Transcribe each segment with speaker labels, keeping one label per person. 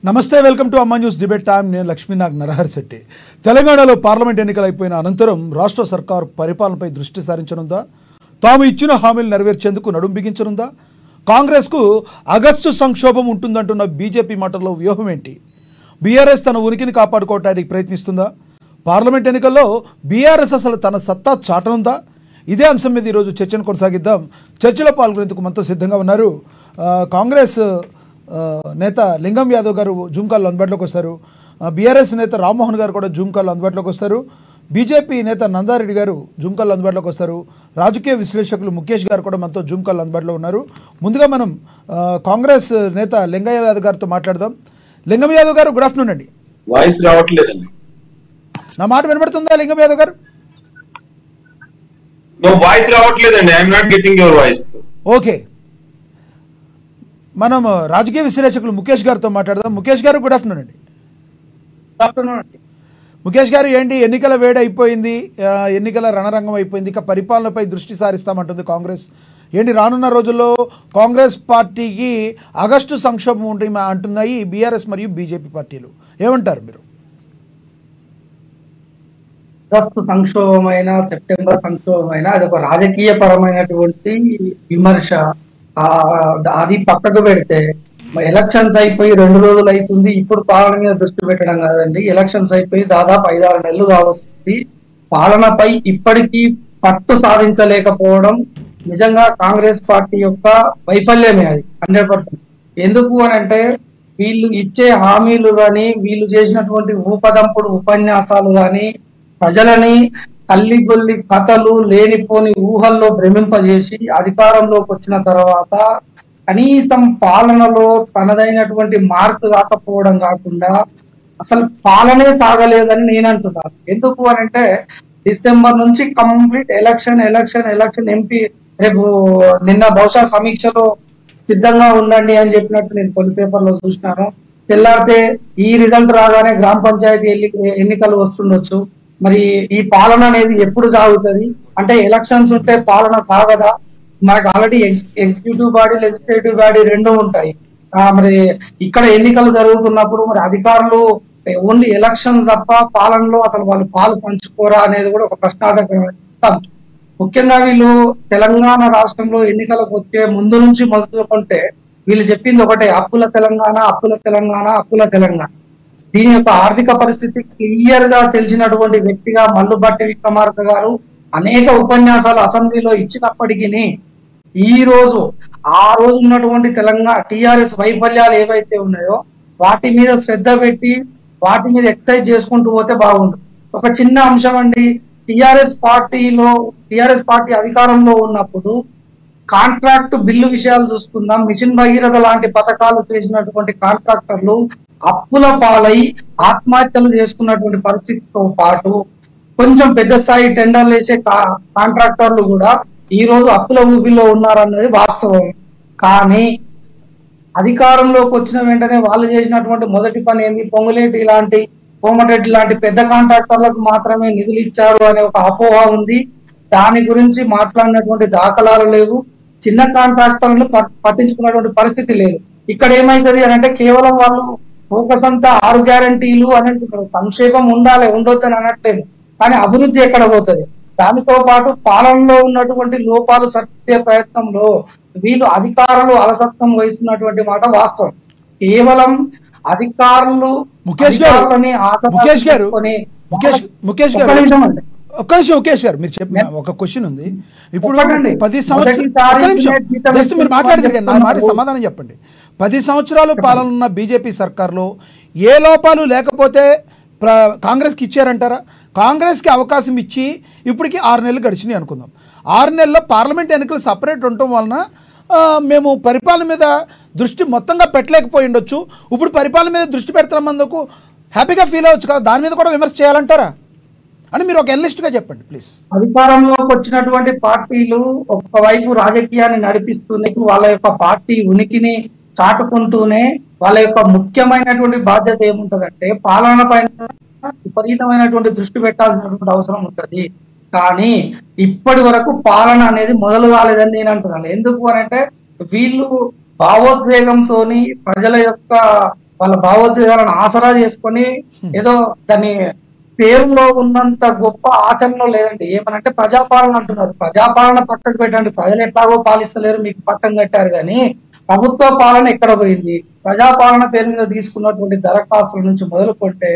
Speaker 1: నమస్తే, welcome to అమ్మా news debate time. నేను లక్ష్మీనాగ్ నరహరిశెట్టి. తెలంగాణలో పార్లమెంట్ ఎన్నికలు అయిపోయిన అనంతరం రాష్ట్ర సర్కారు పరిపాలనపై దృష్టి సారించనుందా? తాము ఇచ్చిన హామీలు నెరవేర్చేందుకు నడుం బిగించనుందా? కాంగ్రెస్కు ఆగస్టు సంక్షోభం ఉంటుందంటున్న బీజేపీ మాటల్లో వ్యూహం ఏంటి? బీఆర్ఎస్ తన ఉనికిని కాపాడుకోవడానికి ప్రయత్నిస్తుందా? పార్లమెంట్ ఎన్నికల్లో బీఆర్ఎస్ అసలు తన సత్తా చాటనుందా? ఇదే అంశం మీద ఈరోజు చర్చను కొనసాగిద్దాం. చర్చలో పాల్గొనేందుకు మనతో సిద్ధంగా ఉన్నారు కాంగ్రెస్ నేత లింగం యాదవ్ గారు జూమ్ కాల్లో అందుబాటులోకి వస్తారు. బీఆర్ఎస్ నేత రామ్మోహన్ గారు కూడా జూమ్ కాల్లో అందుబాటులోకి వస్తారు. బీజేపీ నేత నందారెడ్డి గారు జూమ్ కాల్లో అందుబాటులోకి వస్తారు. రాజకీయ విశ్లేషకులు ముఖేష్ గారు కూడా మనతో జూమ్ కాల్లో అందుబాటులో ఉన్నారు. ముందుగా మనం కాంగ్రెస్ నేత లింగం యాదవ్ గారితో మాట్లాడదాం. లింగం యాదవ్ గారు, గుడ్ ఆఫ్టర్నూన్ అండి.
Speaker 2: వాయిస్ రావట్లేదండి.
Speaker 1: నా మాట వినబడుతుందా లింగం యాదవ్ గారు?
Speaker 2: నో వాయిస్ రావట్లేదండి. I'm not getting your voice.
Speaker 1: Okay, మనం రాజకీయ విశ్లేషకులు ముఖేష్ గారితో మాట్లాడదాం. ముఖేష్ గారు, గుడ్ ఆఫ్టర్నూన్ అండి. ముఖేష్ గారు, ఏంటి ఎన్నికల వేడి అయిపోయింది, ఎన్నికల రణరంగం అయిపోయింది, ఇక పరిపాలనపై దృష్టి సారిస్తామంటుంది కాంగ్రెస్. ఏంటి రానున్న రోజుల్లో కాంగ్రెస్ పార్టీకి ఆగస్టు సంక్షోభం ఉంటుంది అంటున్నాయి బీఆర్ఎస్ మరియు బీజేపీ పార్టీలు. ఏమంటారు మీరు?
Speaker 3: ఆగస్టు సంక్షోభమైన, సెప్టెంబర్ సంక్షోభమైన అది ఒక రాజకీయ పరమైనటువంటి విమర్శ. అది పక్కకు పెడితే ఎలక్షన్స్ అయిపోయి 2 రోజులు అవుతుంది. ఇప్పుడు పాలన మీద దృష్టి పెట్టడం కాదండి. ఎలక్షన్స్ అయిపోయి దాదాపు 5-6 నెలలు కావస్తుంది. పాలనపై ఇప్పటికీ పట్టు సాధించలేకపోవడం నిజంగా కాంగ్రెస్ పార్టీ యొక్క వైఫల్యమే. అది 100%. ఎందుకు అని అంటే వీళ్ళు ఇచ్చే హామీలు గాని, వీళ్ళు చేసినటువంటి ఊపదంపుడు ఉపన్యాసాలు గాని ప్రజలని కల్లిగొల్లి కథలు, లేనిపోని ఊహల్లో భ్రమింపజేసి అధికారంలోకి వచ్చిన తర్వాత కనీసం పాలనలో తనదైనటువంటి మార్పు రాకపోవడం కాకుండా అసలు పాలనే సాగలేదని నేను అంటున్నాను. ఎందుకు అని అంటే డిసెంబర్ నుంచి కంప్లీట్ ఎలక్షన్ ఎంపీ రేపు నిన్న బహుశా సమీక్షలో సిద్ధంగా ఉండండి అని చెప్పినట్టు నేను కొన్ని పేపర్లో చూసినాను. తెల్లారితే ఈ రిజల్ట్ రాగానే గ్రామ పంచాయతీ ఎన్నికలు వస్తుండొచ్చు. మరి ఈ పాలన అనేది ఎప్పుడు సాగుతుంది అంటే ఎలక్షన్స్ ఉంటే పాలన సాగదా? మనకు already executive body, legislative body 2 ఉంటాయి. మరి ఇక్కడ ఎన్నికలు జరుగుతున్నప్పుడు మరి అధికారులు ఓన్లీ ఎలక్షన్స్ తప్ప పాలనలో అసలు వాళ్ళు పాలు పంచుకోరా అనేది కూడా ఒక ప్రశ్నార్థకం. ముఖ్యంగా వీళ్ళు తెలంగాణ రాష్ట్రంలో ఎన్నికలకు వచ్చే ముందు నుంచి మొదలుకుంటే వీళ్ళు చెప్పింది ఒకటే, అప్పుల తెలంగాణ, అప్పుల తెలంగాణ, అప్పుల తెలంగాణ. దీని యొక్క ఆర్థిక పరిస్థితి క్లియర్ గా తెలిసినటువంటి వ్యక్తిగా మల్లుబట్టి విక్రమార్క గారు అనేక ఉపన్యాసాలు అసెంబ్లీలో ఇచ్చినప్పటికీ ఈ రోజు ఆ రోజు ఉన్నటువంటి తెలంగాణ టిఆర్ఎస్ వైఫల్యాలు ఏవైతే ఉన్నాయో వాటి మీద శ్రద్ధ పెట్టి వాటి మీద ఎక్సర్సైజ్ చేసుకుంటూ పోతే బాగుండు. ఒక చిన్న అంశం అండి, టిఆర్ఎస్ పార్టీ అధికారంలో ఉన్నప్పుడు కాంట్రాక్ట్ బిల్లు విషయాలు చూసుకుందాం. మిషన్ భగీరథ లాంటి పథకాలు చేసినటువంటి కాంట్రాక్టర్లు అప్పుల పాలై ఆత్మహత్యలు చేసుకున్నటువంటి పరిస్థితితో పాటు కొంచెం పెద్ద స్థాయి టెండర్లు వేసే కాంట్రాక్టర్లు కూడా ఈ రోజు అప్పుల ఊబిలో ఉన్నారన్నది వాస్తవం. కానీ అధికారంలోకి వచ్చిన వెంటనే వాళ్ళు చేసినటువంటి మొదటి పని ఏంది? పొంగులేటి లాంటి, కోమటిరెడ్డి లాంటి పెద్ద కాంట్రాక్టర్లకు మాత్రమే నిధులు ఇచ్చారు అనే ఒక అపోహ ఉంది. దాని గురించి మాట్లాడినటువంటి దాఖలాలు లేవు. చిన్న కాంట్రాక్టర్లు పట్టించుకున్నటువంటి పరిస్థితి లేదు. ఇక్కడ ఏమైతుంది అని అంటే కేవలం వాళ్ళు ఫోకస్ అంతా 6 గ్యారంటీలు అని అంటున్నారు. సంక్షేమం ఉండాలి, ఉండొద్దని అనట్లేదు, కానీ అభివృద్ధి ఎక్కడ పోతుంది? దానితో పాటు పాలనలో ఉన్నటువంటి లోపాలు సరిదిద్దే ప్రయత్నంలో వీళ్ళు అధికారులు అలసత్వం వహిస్తున్నటువంటి మాట వాస్తవం. కేవలం అధికారులు
Speaker 1: ముఖేష్ గారు, ఒక్క నిమిషం ముఖేష్ గారు, మీరు చెప్పిన ఒక క్వశ్చన్ ఉంది. ఇప్పుడు 10 సంవత్సరాలు జస్ట్ మీరు మాట్లాడితే నా మాట సమాధానం చెప్పండి. 10 సంవత్సరాలు పాలన ఉన్న బీజేపీ సర్కార్లో ఏ లోపాలు లేకపోతే కాంగ్రెస్కి ఇచ్చారంటారా? కాంగ్రెస్కి అవకాశం ఇచ్చి ఇప్పటికి 6 నెలలు గడిచినాయి అనుకుందాం. 6 నెలల్లో పార్లమెంట్ ఎన్నికలు సపరేట్ ఉండటం వలన మేము పరిపాలన మీద దృష్టి మొత్తంగా పెట్టలేకపోయి ఉండొచ్చు. ఇప్పుడు పరిపాలన మీద దృష్టి పెడుతున్నందుకు హ్యాపీగా ఫీల్ అవ్వచ్చు కదా, దాని మీద కూడా విమర్శ చేయాలంటారా అని మీరు ఒక ఎనలిస్ట్గా చెప్పండి ప్లీజ్.
Speaker 3: అధికారంలోకి వచ్చినటువంటి పార్టీలు ఒకవైపు రాజకీయాన్ని నడిపిస్తూనే వాళ్ళ యొక్క పార్టీ ఉనికిని చాటుకుంటూనే వాళ్ళ యొక్క ముఖ్యమైనటువంటి బాధ్యత ఏముంటదంటే పాలన పైన విపరీతమైనటువంటి దృష్టి పెట్టాల్సినటువంటి అవసరం ఉంటుంది. కానీ ఇప్పటి వరకు పాలన అనేది మొదలు కాలేదని నేను అంటున్నాను. ఎందుకు అని అంటే వీళ్ళు భావోద్వేగంతో ప్రజల యొక్క వాళ్ళ భావోద్వేగాలను ఆసరా చేసుకొని ఏదో దాన్ని పేరులో ఉన్నంత గొప్ప ఆచరణలో లేదండి. ఏమనంటే ప్రజాపాలన అంటున్నారు. ప్రజాపాలన పక్కకు పెట్టండి, ప్రజలు ఎట్లాగో పాలిస్తలేరు, మీకు పట్టం కట్టారు. కానీ ప్రభుత్వ పాలన ఎక్కడ పోయింది? ప్రజాపాలన పేరు మీద తీసుకున్నటువంటి దరఖాస్తుల నుంచి మొదలుకొంటే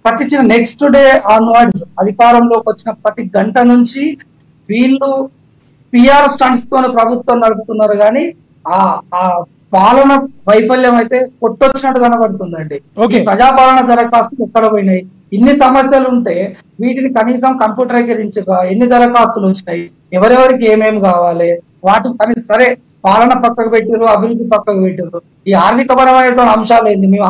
Speaker 3: ప్రతి చిన్న నెక్స్ట్ డే ఆన్వర్డ్స్ అధికారంలోకి వచ్చిన ప్రతి గంట నుంచి వీళ్ళు పిఆర్ స్టంట్స్ తో ప్రభుత్వం నడుపుతున్నారు. కానీ ఆ పాలన వైఫల్యం అయితే కొట్టొచ్చినట్టు కనబడుతుందండి. ప్రజాపాలన దరఖాస్తులు ఎక్కడ పోయినాయి? ఇన్ని సమస్యలు ఉంటే వీటిని కనీసం కంప్యూటరైజరించగా ఎన్ని దరఖాస్తులు వచ్చినాయి, ఎవరెవరికి ఏమేమి కావాలి, వాటిని కనీసం సరే పాలన పక్కకు పెట్టారు, అభివృద్ధి పక్కకు పెట్టారు. ఈ ఆర్థికపరమైనటువంటి అంశాలు ఏంది? మేము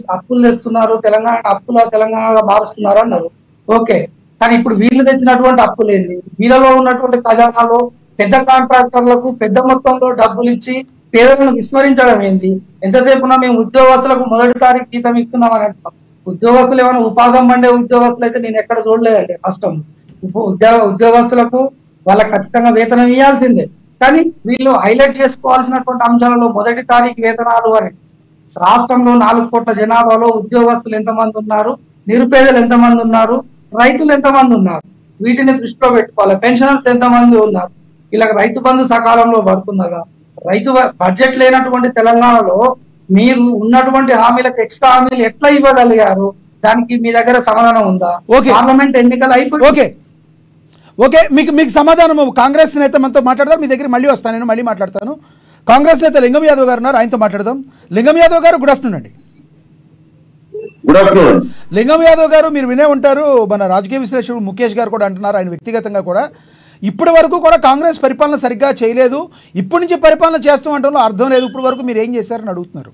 Speaker 3: అప్పులు తెస్తున్నారు, తెలంగాణగా మారుస్తున్నారు అన్నారు. ఓకే, కానీ ఇప్పుడు వీళ్ళు తెచ్చినటువంటి అప్పులు ఏంది? వీళ్ళలో ఉన్నటువంటి ఖజానాలో పెద్ద కాంట్రాక్టర్లకు పెద్ద మొత్తంలో డబ్బులు ఇచ్చి పేదలను విస్మరించడం ఏంది? ఎంతసేపు మేము ఉద్యోగస్తులకు మొదటి తారీఖు జీతం ఇస్తున్నామని అంటున్నాం. ఉద్యోగస్తులు ఏమైనా ఉపాసం పండే ఉద్యోగస్తులు అయితే నేను ఎక్కడ చూడలేదండి. కష్టం ఉద్యోగస్తులకు వాళ్ళకి ఖచ్చితంగా వేతనం ఇవ్వాల్సిందే. కానీ వీళ్ళు హైలైట్ చేసుకోవాల్సినటువంటి అంశాలలో మొదటి తారీఖు వేతనాలు అని. రాష్ట్రంలో 4 కోట్ల జనాభాలో ఉద్యోగస్తులు ఎంతమంది ఉన్నారు, నిరుపేదలు ఎంతమంది ఉన్నారు, రైతులు ఎంతమంది ఉన్నారు, వీటిని దృష్టిలో పెట్టుకోవాలి. పెన్షనర్స్ ఎంతమంది ఉన్నారు, ఇలా రైతు బంధు సకాలంలో పడుతున్నదా? రైతు బడ్జెట్ లేనటువంటి తెలంగాణలో మీరు ఉన్నటువంటి హామీలకు ఎక్స్ట్రా హామీలు ఎట్లా ఇవ్వగలిగారు? దానికి మీ దగ్గర సమాధానం ఉందా? పార్లమెంట్ ఎన్నికలు అయిపోయి
Speaker 1: ఓకే, మీకు సమాధానం కాంగ్రెస్ నేత మనతో మాట్లాడతారు. మీ దగ్గర మళ్ళీ వస్తాను, నేను మళ్ళీ మాట్లాడతాను. కాంగ్రెస్ నేత లింగం యాదవ్ గారు ఉన్నారు, ఆయనతో మాట్లాడదాం. లింగం యాదవ్ గారు గుడ్ ఆఫ్టర్నూన్ అండి.
Speaker 2: Good afternoon.
Speaker 1: లింగం యాదవ్ గారు, మీరు వినే ఉంటారు, మన రాజకీయ విశ్లేషకుడు ముఖేష్ గారు కూడా అంటున్నారు, ఆయన వ్యక్తిగతంగా కూడా ఇప్పటి వరకు కూడా కాంగ్రెస్ పరిపాలన సరిగ్గా చేయలేదు, ఇప్పటి నుంచి పరిపాలన చేస్తాం అంటే అర్థం లేదు, ఇప్పటి వరకు మీరు ఏం చేశారని అడుగుతున్నారు.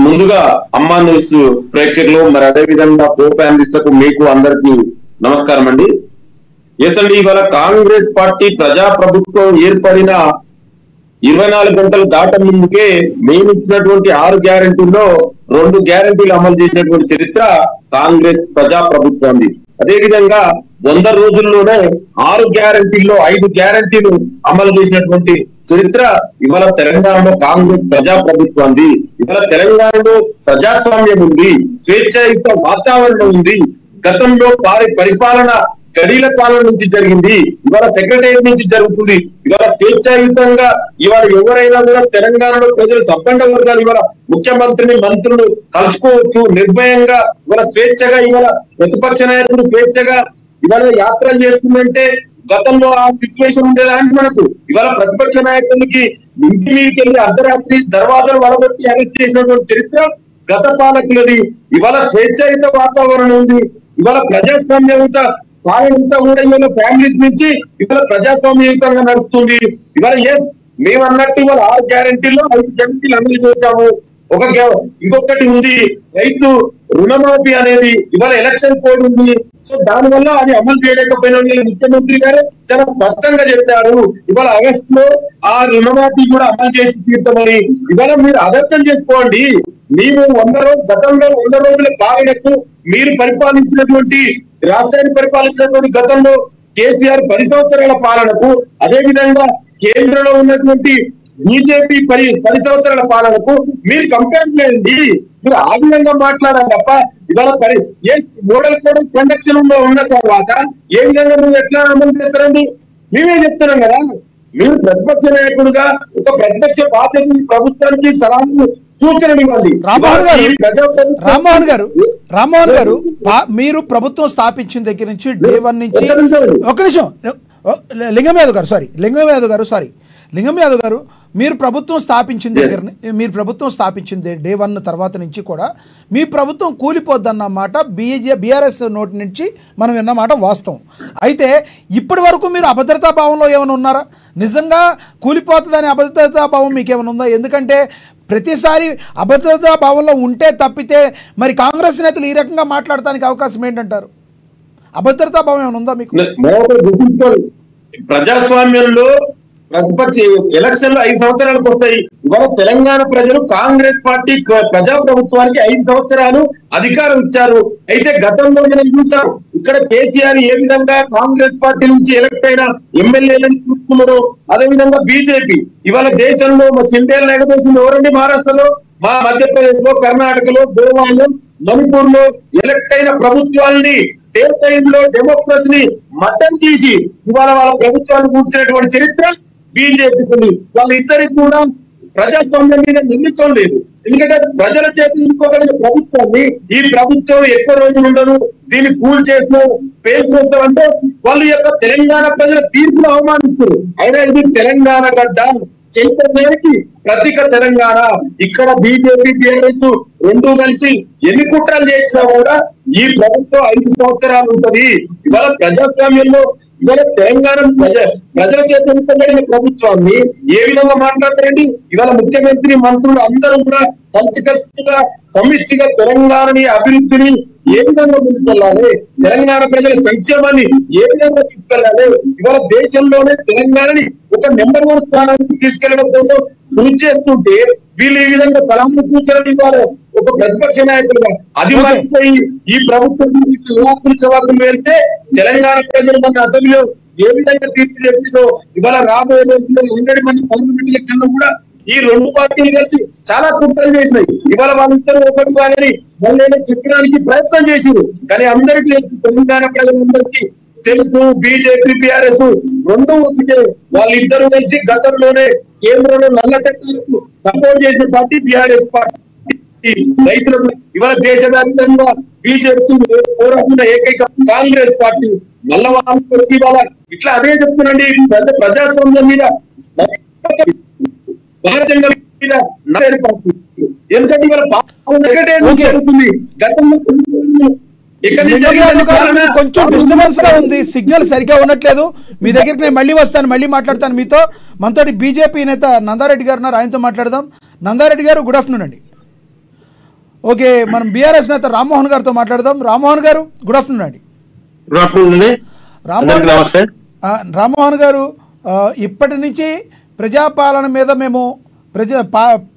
Speaker 2: ముందుగా అమ్మా న్యూస్ ప్రేక్షకులు, మరి అదేవిధంగా కో ప్యానలిస్టులకు మీకు అందరికీ నమస్కారం అండి. ఎస్ అండి, ఇవాళ కాంగ్రెస్ పార్టీ ప్రజాప్రభుత్వం ఏర్పడిన 24 గంటలు దాట ముందుకే మేము ఇచ్చినటువంటి 6 గ్యారెంటీల్లో 2 గ్యారెంటీలు అమలు చేసినటువంటి చరిత్ర కాంగ్రెస్ ప్రజాప్రభుత్వాన్ని. అదేవిధంగా 100 రోజుల్లోనే 6 గ్యారెంటీల్లో 5 గ్యారెంటీలు అమలు చేసినటువంటి చరిత్ర ఇవాళ తెలంగాణలో కాంగ్రెస్ ప్రజాప్రభుత్వాన్ని. ఇవాళ తెలంగాణలో ప్రజాస్వామ్యం ఉంది, స్వేచ్ఛాయుత వాతావరణం ఉంది. గతంలో పరిపాలన గడీల పాలన నుంచి జరిగింది, ఇవాళ సెక్రటేరియట్ నుంచి జరుగుతుంది. ఇవాళ స్వేచ్ఛాయుతంగా ఇవాళ ఎవరైనా కూడా తెలంగాణలో ప్రజలు సబ్బండ వర్గాలు ఇవాళ ముఖ్యమంత్రిని మంత్రులు కలుసుకోవచ్చు నిర్భయంగా. ఇవాళ స్వేచ్ఛగా ఇవాళ ప్రతిపక్ష నాయకుడు స్వేచ్ఛగా ఇవాళ యాత్రలు చేస్తుందంటే గతంలో ఆ సిచ్యువేషన్ ఉండేదాన్ని మనకు. ఇవాళ ప్రతిపక్ష నాయకులకి ఇంటి మీదకి వెళ్ళి అర్ధరాత్రి దర్వాజాలు వడగొట్టి అరెస్ట్ చేసినటువంటి చరిత్ర గత పాలకులది. ఇవాళ స్వేచ్ఛాయుత వాతావరణం ఉంది, ఇవాళ ప్రజాస్వామ్యయుత పాలనంతా కూడా ఇవాళ ఫ్యామిలీస్ నుంచి ఇవాళ ప్రజాస్వామ్యయుతంగా నడుస్తుంది. ఇవాళ మేము అన్నట్టు ఇవాళ 6 గ్యారెంటీల్లో 5 గ్యారెంటీలు అమలు చేశాము. ఇంకొకటి ఉంది, రైతు రుణమాఫీ అనేది ఇవాళ ఎలక్షన్ కోడ్ ఉంది. సో దానివల్ల అది అమలు చేయలేకపోయిన ముఖ్యమంత్రి గారు చాలా స్పష్టంగా చెప్పారు. ఇవాళ ఆగస్టు లో ఆ రుణమాఫీ కూడా అమలు చేసి తీర్థమని. ఇవాళ మీరు అర్థం చేసుకోండి, మేము గతంలో 100 రోజుల పాలనకు మీరు పరిపాలించినటువంటి రాష్ట్రాన్ని పరిపాలించినటువంటి గతంలో కేసీఆర్ 10 సంవత్సరాల పాలనకు, అదే విధంగా కేంద్రంలో ఉన్నటువంటి బీజేపీ 10 సంవత్సరాల పాలనకు మీరు కంపేర్ చేయండి. మీరు ఆ విధంగా మాట్లాడాలి తప్ప ఇవాళ మోడల్ కోడ్ కండక్షన్ లో ఉన్న తర్వాత ఏ విధంగా మీరు ఎట్లా అమలు చేస్తారండి? మేమే చెప్తున్నాం కదా, మీరు ప్రతిపక్ష నాయకుడుగా ఒక ప్రతిపక్ష బాధ్యత ప్రభుత్వానికి సలహాలు సూచనలు ఇవ్వండి.
Speaker 1: రామ్మోహన్ గారు మీరు ప్రభుత్వం స్థాపించిన దగ్గర నుంచి డే 1 నుంచి ఒక నిమిషం లింగం యాదవ్ గారు మీరు ప్రభుత్వం స్థాపించిన దగ్గర డే 1 తర్వాత నుంచి కూడా మీ ప్రభుత్వం కూలిపోద్దన్నమాట బీఆర్ఎస్ నోటి నుంచి మనం విన్నమాట వాస్తవం. అయితే ఇప్పటి వరకు మీరు అభద్రతా భావంలో ఏమైనా ఉన్నారా? నిజంగా కూలిపోతుందని అభద్రతా భావం మీకు ఏమైనా ఉందా? ఎందుకంటే ప్రతిసారి అభద్రతా భావంలో ఉంటే తప్పితే మరి కాంగ్రెస్ నేతలు ఈ రకంగా మాట్లాడటానికి అవకాశం ఏంటంటారు? అభద్రతా భావం ఏమైనా ఉందా మీకు?
Speaker 2: ప్రజాస్వామ్యంలో ప్రతిపక్ష ఎలక్షన్లు 5 సంవత్సరాలకు వస్తాయి. ఇవాళ తెలంగాణ ప్రజలు కాంగ్రెస్ పార్టీ ప్రజాప్రభుత్వానికి 5 సంవత్సరాలు అధికారం ఇచ్చారు. అయితే గతంలో మనం చూసాం ఇక్కడ కేసీఆర్ ఏ విధంగా కాంగ్రెస్ పార్టీ నుంచి ఎలక్ట్ అయిన ఎమ్మెల్యేలను చూసుకున్నారో అదే విధంగా బీజేపీ ఇవాళ దేశంలో సిండేలు ఎగదోసింది ఎవరండి? మహారాష్ట్రలో, మా మధ్యప్రదేశ్ లో, కర్ణాటకలో, గోవాలో, మణిపూర్ లో ఎలక్ట్ అయిన ప్రభుత్వాన్ని డే టైంలో డెమోక్రసీని మట్టం చేసి ఇవాళ వాళ్ళ ప్రభుత్వాన్ని కూర్చున్నటువంటి చరిత్ర బీజేపీ. వాళ్ళిద్దరికి కూడా ప్రజాస్వామ్యం మీద నమ్మకం లేదు. ఎందుకంటే ప్రజల చేత ఎన్నుకోగలిగిన ప్రభుత్వాన్ని ఈ ప్రభుత్వం ఎక్కువ రోజులు ఉండదు, దీన్ని కూల్ చేస్తాం, పేరు చేస్తామంటే వాళ్ళు యొక్క తెలంగాణ ప్రజల తీర్పును అవమానిస్తారు. అయినా ఇది తెలంగాణ గడ్డ, చైతన్యానికి ప్రతీక తెలంగాణ. ఇక్కడ బీజేపీ టీఆర్ఎస్ రెండు కలిసి ఎన్ని కుట్రలు చేసినా కూడా ఈ ప్రభుత్వం 5 సంవత్సరాలు ఉంటది. ఇవాళ ప్రజాస్వామ్యంలో ఇవాళ తెలంగాణ ప్రజల చేత ఎన్నుకోబడిన ప్రభుత్వాన్ని ఏ విధంగా మాట్లాడతారండి? ఇవాళ ముఖ్యమంత్రి, మంత్రులు అందరూ కూడా కలిసికట్టుగా సమిష్టిగా తెలంగాణని అభివృద్ధిని ఏ విధంగా ముందుకెళ్ళాలి, తెలంగాణ ప్రజల సంక్షేమాన్ని ఏ విధంగా తీసుకెళ్ళాలి, ఇవాళ దేశంలోనే తెలంగాణని ఒక నెంబర్ 1 స్థానానికి తీసుకెళ్లడం కోసం కృషి చేస్తుంటే వీళ్ళు ఈ విధంగా సలహాలు సూచనలు ఇవ్వాలి ఒక ప్రతిపక్ష నాయకులుగా. అది మర్చిపోయి ఈ ప్రభుత్వం చవాకులు వెళ్తే తెలంగాణ ప్రజలు మన అసెంబ్లీలో ఏ విధంగా తీర్పు చెప్పిందో ఇవాళ రాబోయే రోజుల్లో 100 మంది పార్లమెంట్ ఎలక్షన్ లో కూడా ఈ 2 పార్టీలు కలిసి చాలా కుట్రలు చేసినాయి. ఇవాళ వాళ్ళిద్దరూ ఒకటి కాదని మళ్ళీ చెప్పడానికి ప్రయత్నం చేసింది. కానీ అందరికీ తెలంగాణ ప్రజలందరికీ తెలుసు బీజేపీ టీఆర్ఎస్ రెండు ఒకటే. వాళ్ళిద్దరూ కలిసి గతంలోనే కేంద్రంలో నల్ల చట్టాలకు సపోర్ట్ చేసిన పార్టీ టీఆర్ఎస్ పార్టీ. రైతులకు ఇవాళ దేశవ్యాప్తంగా బీజేపీ పోరాడుతున్న ఏకైక కాంగ్రెస్ పార్టీ. మళ్ళా వాళ్ళకి వచ్చి ఇవాళ ఇట్లా అదే చెప్తున్నాండి, ప్రజాస్వామ్యం మీద ఎందుకంటే ఇవాళ జరుగుతుంది. గతంలో
Speaker 1: కొంచెం డిస్టర్బెన్స్ గా ఉంది, సిగ్నల్ సరిగ్గా ఉండట్లేదు. మీ దగ్గరికి నేను మళ్ళీ వస్తాను, మళ్ళీ మాట్లాడతాను మీతో. మనతోటి బీజేపీ నేత నందారెడ్డి గారు ఉన్నారు, ఆయనతో మాట్లాడదాం. నందారెడ్డి గారు గుడ్ ఆఫ్టర్నూన్ అండి. ఓకే, మనం బీఆర్ఎస్ నేత రామ్మోహన్ గారితో మాట్లాడదాం. రామ్మోహన్ గారు గుడ్ ఆఫ్టర్నూన్ అండి. రామ్మోహన్ గారు, ఇప్పటి నుంచి ప్రజాపాలన మీద మేము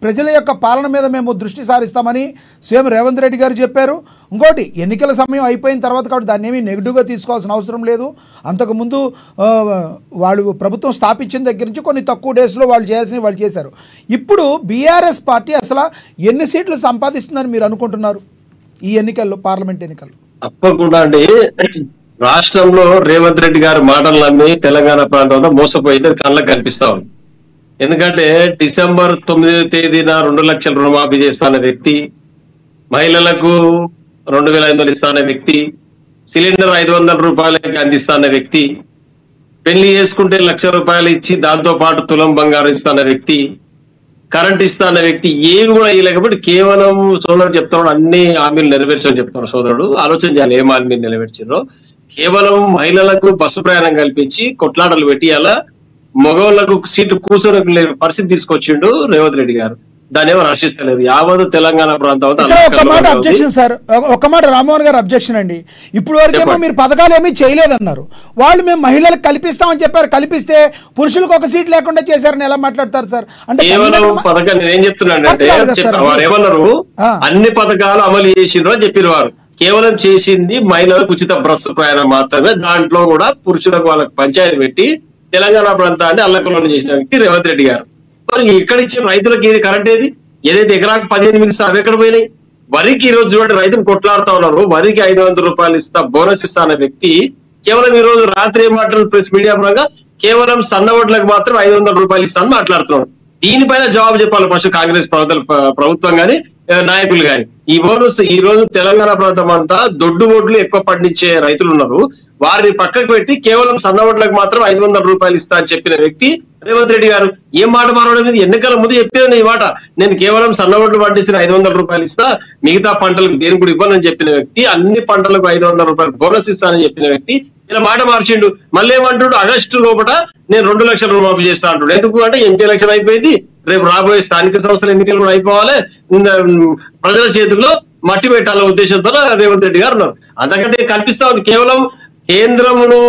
Speaker 1: ప్రజల యొక్క పాలన మీద మేము దృష్టి సారిస్తామని సీఎం రేవంత్ రెడ్డి గారు చెప్పారు. ఇంకోటి, ఎన్నికల సమయం అయిపోయిన తర్వాత కాబట్టి దాన్ని ఏమీ నెగిటివ్గా తీసుకోవాల్సిన అవసరం లేదు. అంతకుముందు వాళ్ళు ప్రభుత్వం స్థాపించిన దగ్గర నుంచి కొన్ని తక్కువ డేస్లో వాళ్ళు చేయాల్సినవి వాళ్ళు చేశారు. ఇప్పుడు బీఆర్ఎస్ పార్టీ అసలు ఎన్ని సీట్లు సంపాదిస్తుందని మీరు అనుకుంటున్నారు ఈ ఎన్నికల్లో, పార్లమెంట్ ఎన్నికల్లో?
Speaker 4: తప్పకుండా అండి, రాష్ట్రంలో రేవంత్ రెడ్డి గారి మాటలు నమ్మి తెలంగాణ ప్రాంతంలో మోసపోయింది కళ్ళకు కనిపిస్తా ఉంది. ఎందుకంటే డిసెంబర్ 9వ తేదీన 2 లక్షల రుణమాఫీ చేస్తాన వ్యక్తి, మహిళలకు 2500 ఇస్తాన వ్యక్తి, సిలిండర్ 500 రూపాయలకి అందిస్తాన వ్యక్తి, పెళ్లి చేసుకుంటే 1 లక్ష రూపాయలు ఇచ్చి దాంతో పాటు తులం బంగారం ఇస్తాన వ్యక్తి, కరెంట్ ఇస్తాన వ్యక్తి, ఏమి కూడా ఇవ్వలేకపోతే కేవలం సోదరుడు చెప్తున్నాడు అన్ని హామీలు నెరవేర్చని చెప్తున్నాడు. సోదరుడు ఆలోచన చేయాలి ఏం హామీలు నెరవేర్చారో. కేవలం మహిళలకు బస్సు ప్రయాణం కల్పించి కొట్లాటలు పెట్టి అలా మగవాళ్ళకు సీటు కూర్చొని పరిస్థితి తీసుకొచ్చిండు రేవంత్ రెడ్డి గారు. దాన్ని ఏమో రక్షిస్తలేదు యావత్ తెలంగాణ ప్రాంతం.
Speaker 1: అబ్జెక్షన్ సార్, ఒక మాట రామ్మోహన్ గారు అబ్జెక్షన్ అండి. ఇప్పుడు వరకేమో మీరు పథకాలు ఏమీ చేయలేదన్నారు, వాళ్ళు మేము మహిళలకు కల్పిస్తామని చెప్పారు, కల్పిస్తే పురుషులకు ఒక సీట్ లేకుండా చేశారని ఎలా మాట్లాడతారు సార్? అంటే
Speaker 4: కేవలం పథకాలు నేను చెప్తున్నానంటే వారు ఏమన్నారు, అన్ని పథకాలు అమలు చేసిండ్రు అని చెప్పారు. వారు కేవలం చేసింది మహిళలకు ఉచిత బస్సు ప్రయాణం మాత్రమే. దాంట్లో కూడా పురుషులకు వాళ్ళకి పంచాయతీ పెట్టి తెలంగాణ ప్రాంతాన్ని అల్లకల్లోలం చేసిన వ్యక్తి రేవంత్ రెడ్డి గారు. మరి ఇక్కడ ఇచ్చిన రైతులకు ఏది కరెంట్ ఏది? ఏదైతే ఎకరాకు 15 ఇస్తా అవి ఎక్కడ పోయినాయి? వరికి ఈ రోజు చూడండి రైతులు కొట్లాడుతా ఉన్నారు. వరికి 500 రూపాయలు ఇస్తా, బోనస్ ఇస్తా అనే వ్యక్తి కేవలం ఈ రోజు రాత్రి ఏం మాట్లాడు ప్రెస్ మీడియా పరంగా కేవలం సన్న ఓట్లకు మాత్రం 500 రూపాయలు ఇస్తా అని మాట్లాడుతున్నాడు. దీనిపైన జవాబు చెప్పాలి ఫస్ట్ కాంగ్రెస్ ప్రభుత్వం గాని నాయకులు గాని. ఈ బోనస్ ఈ రోజు తెలంగాణ ప్రాంతం అంతా దొడ్డు ఓట్లు ఎక్కువ పండించే రైతులు ఉన్నారు, వారిని పక్కకు పెట్టి కేవలం సన్న ఓట్లకు మాత్రం 500 రూపాయలు ఇస్తా అని చెప్పిన వ్యక్తి రేవంత్ రెడ్డి గారు. ఏం మాట మారడం? ఎన్నికల ముందు చెప్పాను ఈ మాట, నేను కేవలం సన్న ఓట్లు పండిస్తే 500 రూపాయలు ఇస్తా, మిగతా పంటలకు దేని కూడా ఇవ్వాలని చెప్పిన వ్యక్తి, అన్ని పంటలకు 500 రూపాయలు బోనస్ ఇస్తానని చెప్పిన వ్యక్తి ఇలా మాట మార్చిండు. మళ్ళీ ఏమంటుడు, ఆగస్టు లోపల నేను 2 లక్షల రుణమాఫీ చేస్తా అంటుడు. ఎందుకు అంటే ఎంపీ ఎలక్షన్ అయిపోయింది, రేపు రాబోయే స్థానిక సంస్థల ఎన్నికలు కూడా అయిపోవాలి, ప్రజల చేతుల్లో మట్టి పెట్టాలనే ఉద్దేశంతో రేవంత్ రెడ్డి గారు ఉన్నారు. అంతకంటే కల్పిస్తా ఉంది. కేవలం కేంద్రమును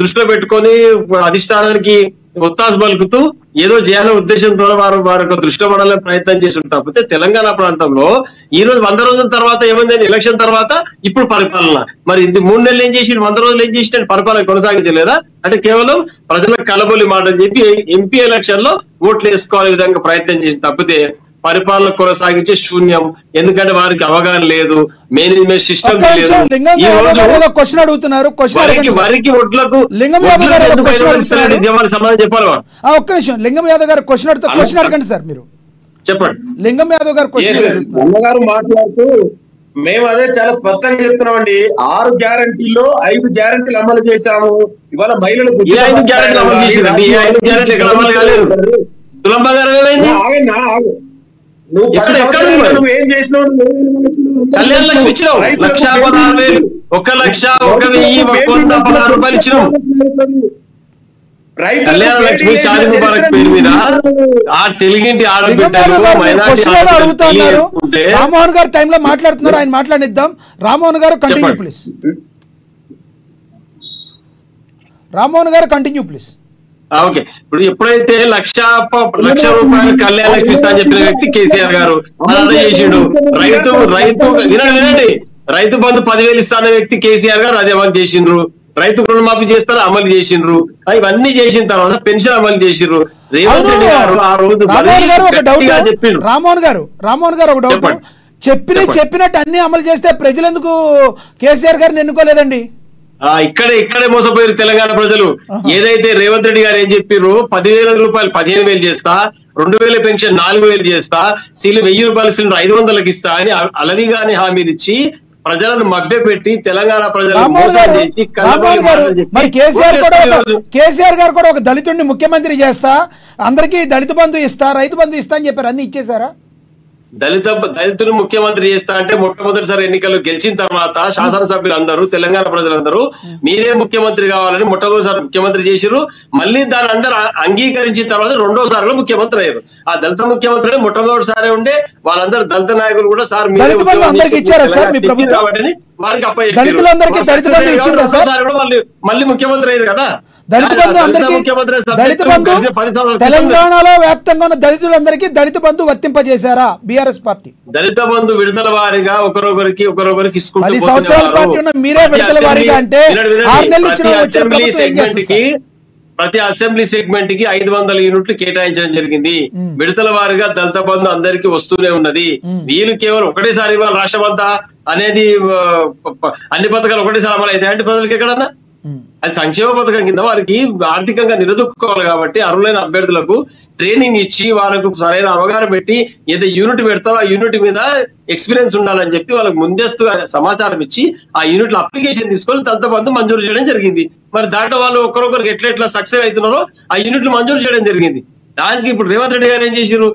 Speaker 4: దృష్టిలో పెట్టుకొని అధిష్టానానికి ఒత్తాసు పలుకుతూ ఏదో చేయాలనే ఉద్దేశంతో వారు ఒక దృష్టిలో పడాలని ప్రయత్నం చేసి తప్పితే తెలంగాణ ప్రాంతంలో ఈ రోజు 100 రోజుల తర్వాత ఏమైంది, ఎలక్షన్ తర్వాత ఇప్పుడు పరిపాలన. మరి ఇది 3 నెలలు ఏం చేసి 100 రోజులు ఏం చేసి పరిపాలన కొనసాగించలేదా? అంటే కేవలం ప్రజలకు కలబొలి మాట అని చెప్పి ఎంపీ ఎలక్షన్ లో ఓట్లు వేసుకోవాలనే విధంగా ప్రయత్నం చేసి తప్పితే పరిపాలన కొనసాగించే శూన్యం. ఎందుకంటే వారికి అవగాహన లేదు, మేనేజ్మెంట్ సిస్టమ్ లేదు.
Speaker 1: క్వశ్చన్ అడుగుతున్నారు,
Speaker 4: వరికి ఒడ్లకు సమాధానం చెప్పాలి.
Speaker 1: ఒక్క నిమిషం, లింగం యాదవ్ గారు క్వశ్చన్ అడగండి సార్. మీరు
Speaker 4: చెప్పండి.
Speaker 1: లింగం యాదవ్ గారు క్వశ్చన్
Speaker 2: గారు మాట్లాడుతూ మేము అదే చాలా స్పష్టంగా చెప్తున్నామండి. 6 గ్యారంటీల్లో 5 గ్యారంటీలు అమలు చేశాము. ఇవాళ మహిళలకు
Speaker 4: 5 గ్యారంటీలు అమలు చేశారండి. 5 గ్యారంటీలు ఎక్కడ అమలు కాలేదు. తులంబ గారు
Speaker 2: నువ్వు ఏం చేసినావు?
Speaker 4: కళ్యాణ లక్ష్మి ఇచ్చినావు, 1,16,000, 1,01,16 రూపాయలు ఇచ్చినావు. కళ్యాణ లక్ష్మి షాదీ ముబారక్ పేరు మీద ఆ తెలుగింటి
Speaker 1: ఆడబిడ్డలు రామ్మోహన్ గారు టైంలో మాట్లాడుతున్నారు, ఆయన మాట్లాడిద్దాం. రామ్మోహన్ గారు కంటిన్యూ ప్లీజ్.
Speaker 4: రామ్మోహన్ గారు కంటిన్యూ ప్లీజ్. ఓకే, ఇప్పుడు ఎప్పుడైతే 1,00,000 రూపాయలు కళ్యాణ లక్ష్మి ఇస్తా అని చెప్పిన వ్యక్తి కేసీఆర్ గారు అదంతా చేసిండు. రైతు వినండి, రైతు బంధు 10,000 ఇస్తా అనే వ్యక్తి కేసీఆర్ గారు అదే అమలు చేసిండ్రు. రైతు రుణమాఫీ చేస్తారు, అమలు చేసిండ్రు. ఇవన్నీ చేసిన తర్వాత పెన్షన్ అమలు చేసిండ్రు. రేవంత్ రెడ్డి గారు ఆ రోజు
Speaker 1: చెప్పిండు. రామ్మోహన్ గారు ఒక డౌట్, చెప్పినట్టు అన్ని అమలు చేస్తే ప్రజలు ఎందుకు కేసీఆర్ గారిని ఎన్నుకోలేదండి?
Speaker 4: ఇక్కడే మోసపోయారు తెలంగాణ ప్రజలు. ఏదైతే రేవంత్ రెడ్డి గారు ఏం చెప్పారు, 10,000 రూపాయలు 15,000 చేస్తా, 2,000 పెన్షన్ 4,000 చేస్తా, 1,000 రూపాయల సిలిండర్ 500కి ఇస్తా అని అలవిగానే హామీలు ఇచ్చి ప్రజలను మభ్యపెట్టి తెలంగాణ ప్రజలను మోసం చేసి
Speaker 1: మరి కేసీఆర్ గారు కూడా ఒక దళితుడిని ముఖ్యమంత్రి చేస్తా, అందరికీ దళిత బంధు ఇస్తా, రైతు బంధు ఇస్తా అని చెప్పారు. అన్ని ఇచ్చేసారా?
Speaker 4: దళితులు ముఖ్యమంత్రి చేస్తా అంటే మొట్టమొదటిసారి ఎన్నికలు గెలిచిన తర్వాత శాసనసభ్యులందరూ తెలంగాణ ప్రజలందరూ మీరే ముఖ్యమంత్రి కావాలని మొట్టమొదటిసారి ముఖ్యమంత్రి చేసిరు. మళ్ళీ దాని అందరూ అంగీకరించిన తర్వాత రెండోసారిలో ముఖ్యమంత్రి అయ్యారు. ఆ దళిత ముఖ్యమంత్రి మొట్టమొదటిసారి ఉండే వాళ్ళందరూ దళిత నాయకులు కూడా సార్
Speaker 1: వారికి
Speaker 4: మళ్ళీ ముఖ్యమంత్రి అయ్యారు కదా.
Speaker 1: తెలంగాణలో వ్యాప్తంగా ఉన్న దళితులందరికీ దళిత బంధు వర్తింపజేశారా బీఆర్ఎస్ పార్టీ?
Speaker 4: దళిత బంధు విడుదల వారీగా ఒకరొకరికి
Speaker 1: 10 సంవత్సరాల పార్టీ ఉన్న మీరే విడుదల వారీగా అంటే 6 నెలలు
Speaker 4: ప్రతి అసెంబ్లీ సెగ్మెంట్ కి 500 యూనిట్లు కేటాయించడం జరిగింది. విడతల వారిగా దళిత బంధు అందరికీ వస్తూనే ఉన్నది. వీళ్ళు కేవలం ఒకటేసారి ఇవాళ రాష్ట్రమంతా అనేది అన్ని పథకాలు ఒకటేసారి అమలు అయితే అంటే ప్రజలకి ఎక్కడన్నా అది సంక్షేమ పథకం కింద వారికి ఆర్థికంగా నిలదొక్కుకోవాలి. కాబట్టి అర్హులైన అభ్యర్థులకు ట్రైనింగ్ ఇచ్చి వాళ్ళకు సరైన అవగాహన పెట్టి ఏదో యూనిట్ పెడతారో ఆ యూనిట్ మీద ఎక్స్పీరియన్స్ ఉండాలని చెప్పి వాళ్ళకి ముందస్తుగా సమాచారం ఇచ్చి ఆ యూనిట్ అప్లికేషన్ తీసుకొని దళిత బంధు మంజూరు చేయడం జరిగింది. మరి దాంట్లో వాళ్ళు ఒకరొకరికి ఎట్లా సక్సెస్ అవుతున్నారో ఆ యూనిట్లు మంజూరు చేయడం జరిగింది. దానికి ఇప్పుడు రేవంత్ రెడ్డి గారు ఏం చేశారు,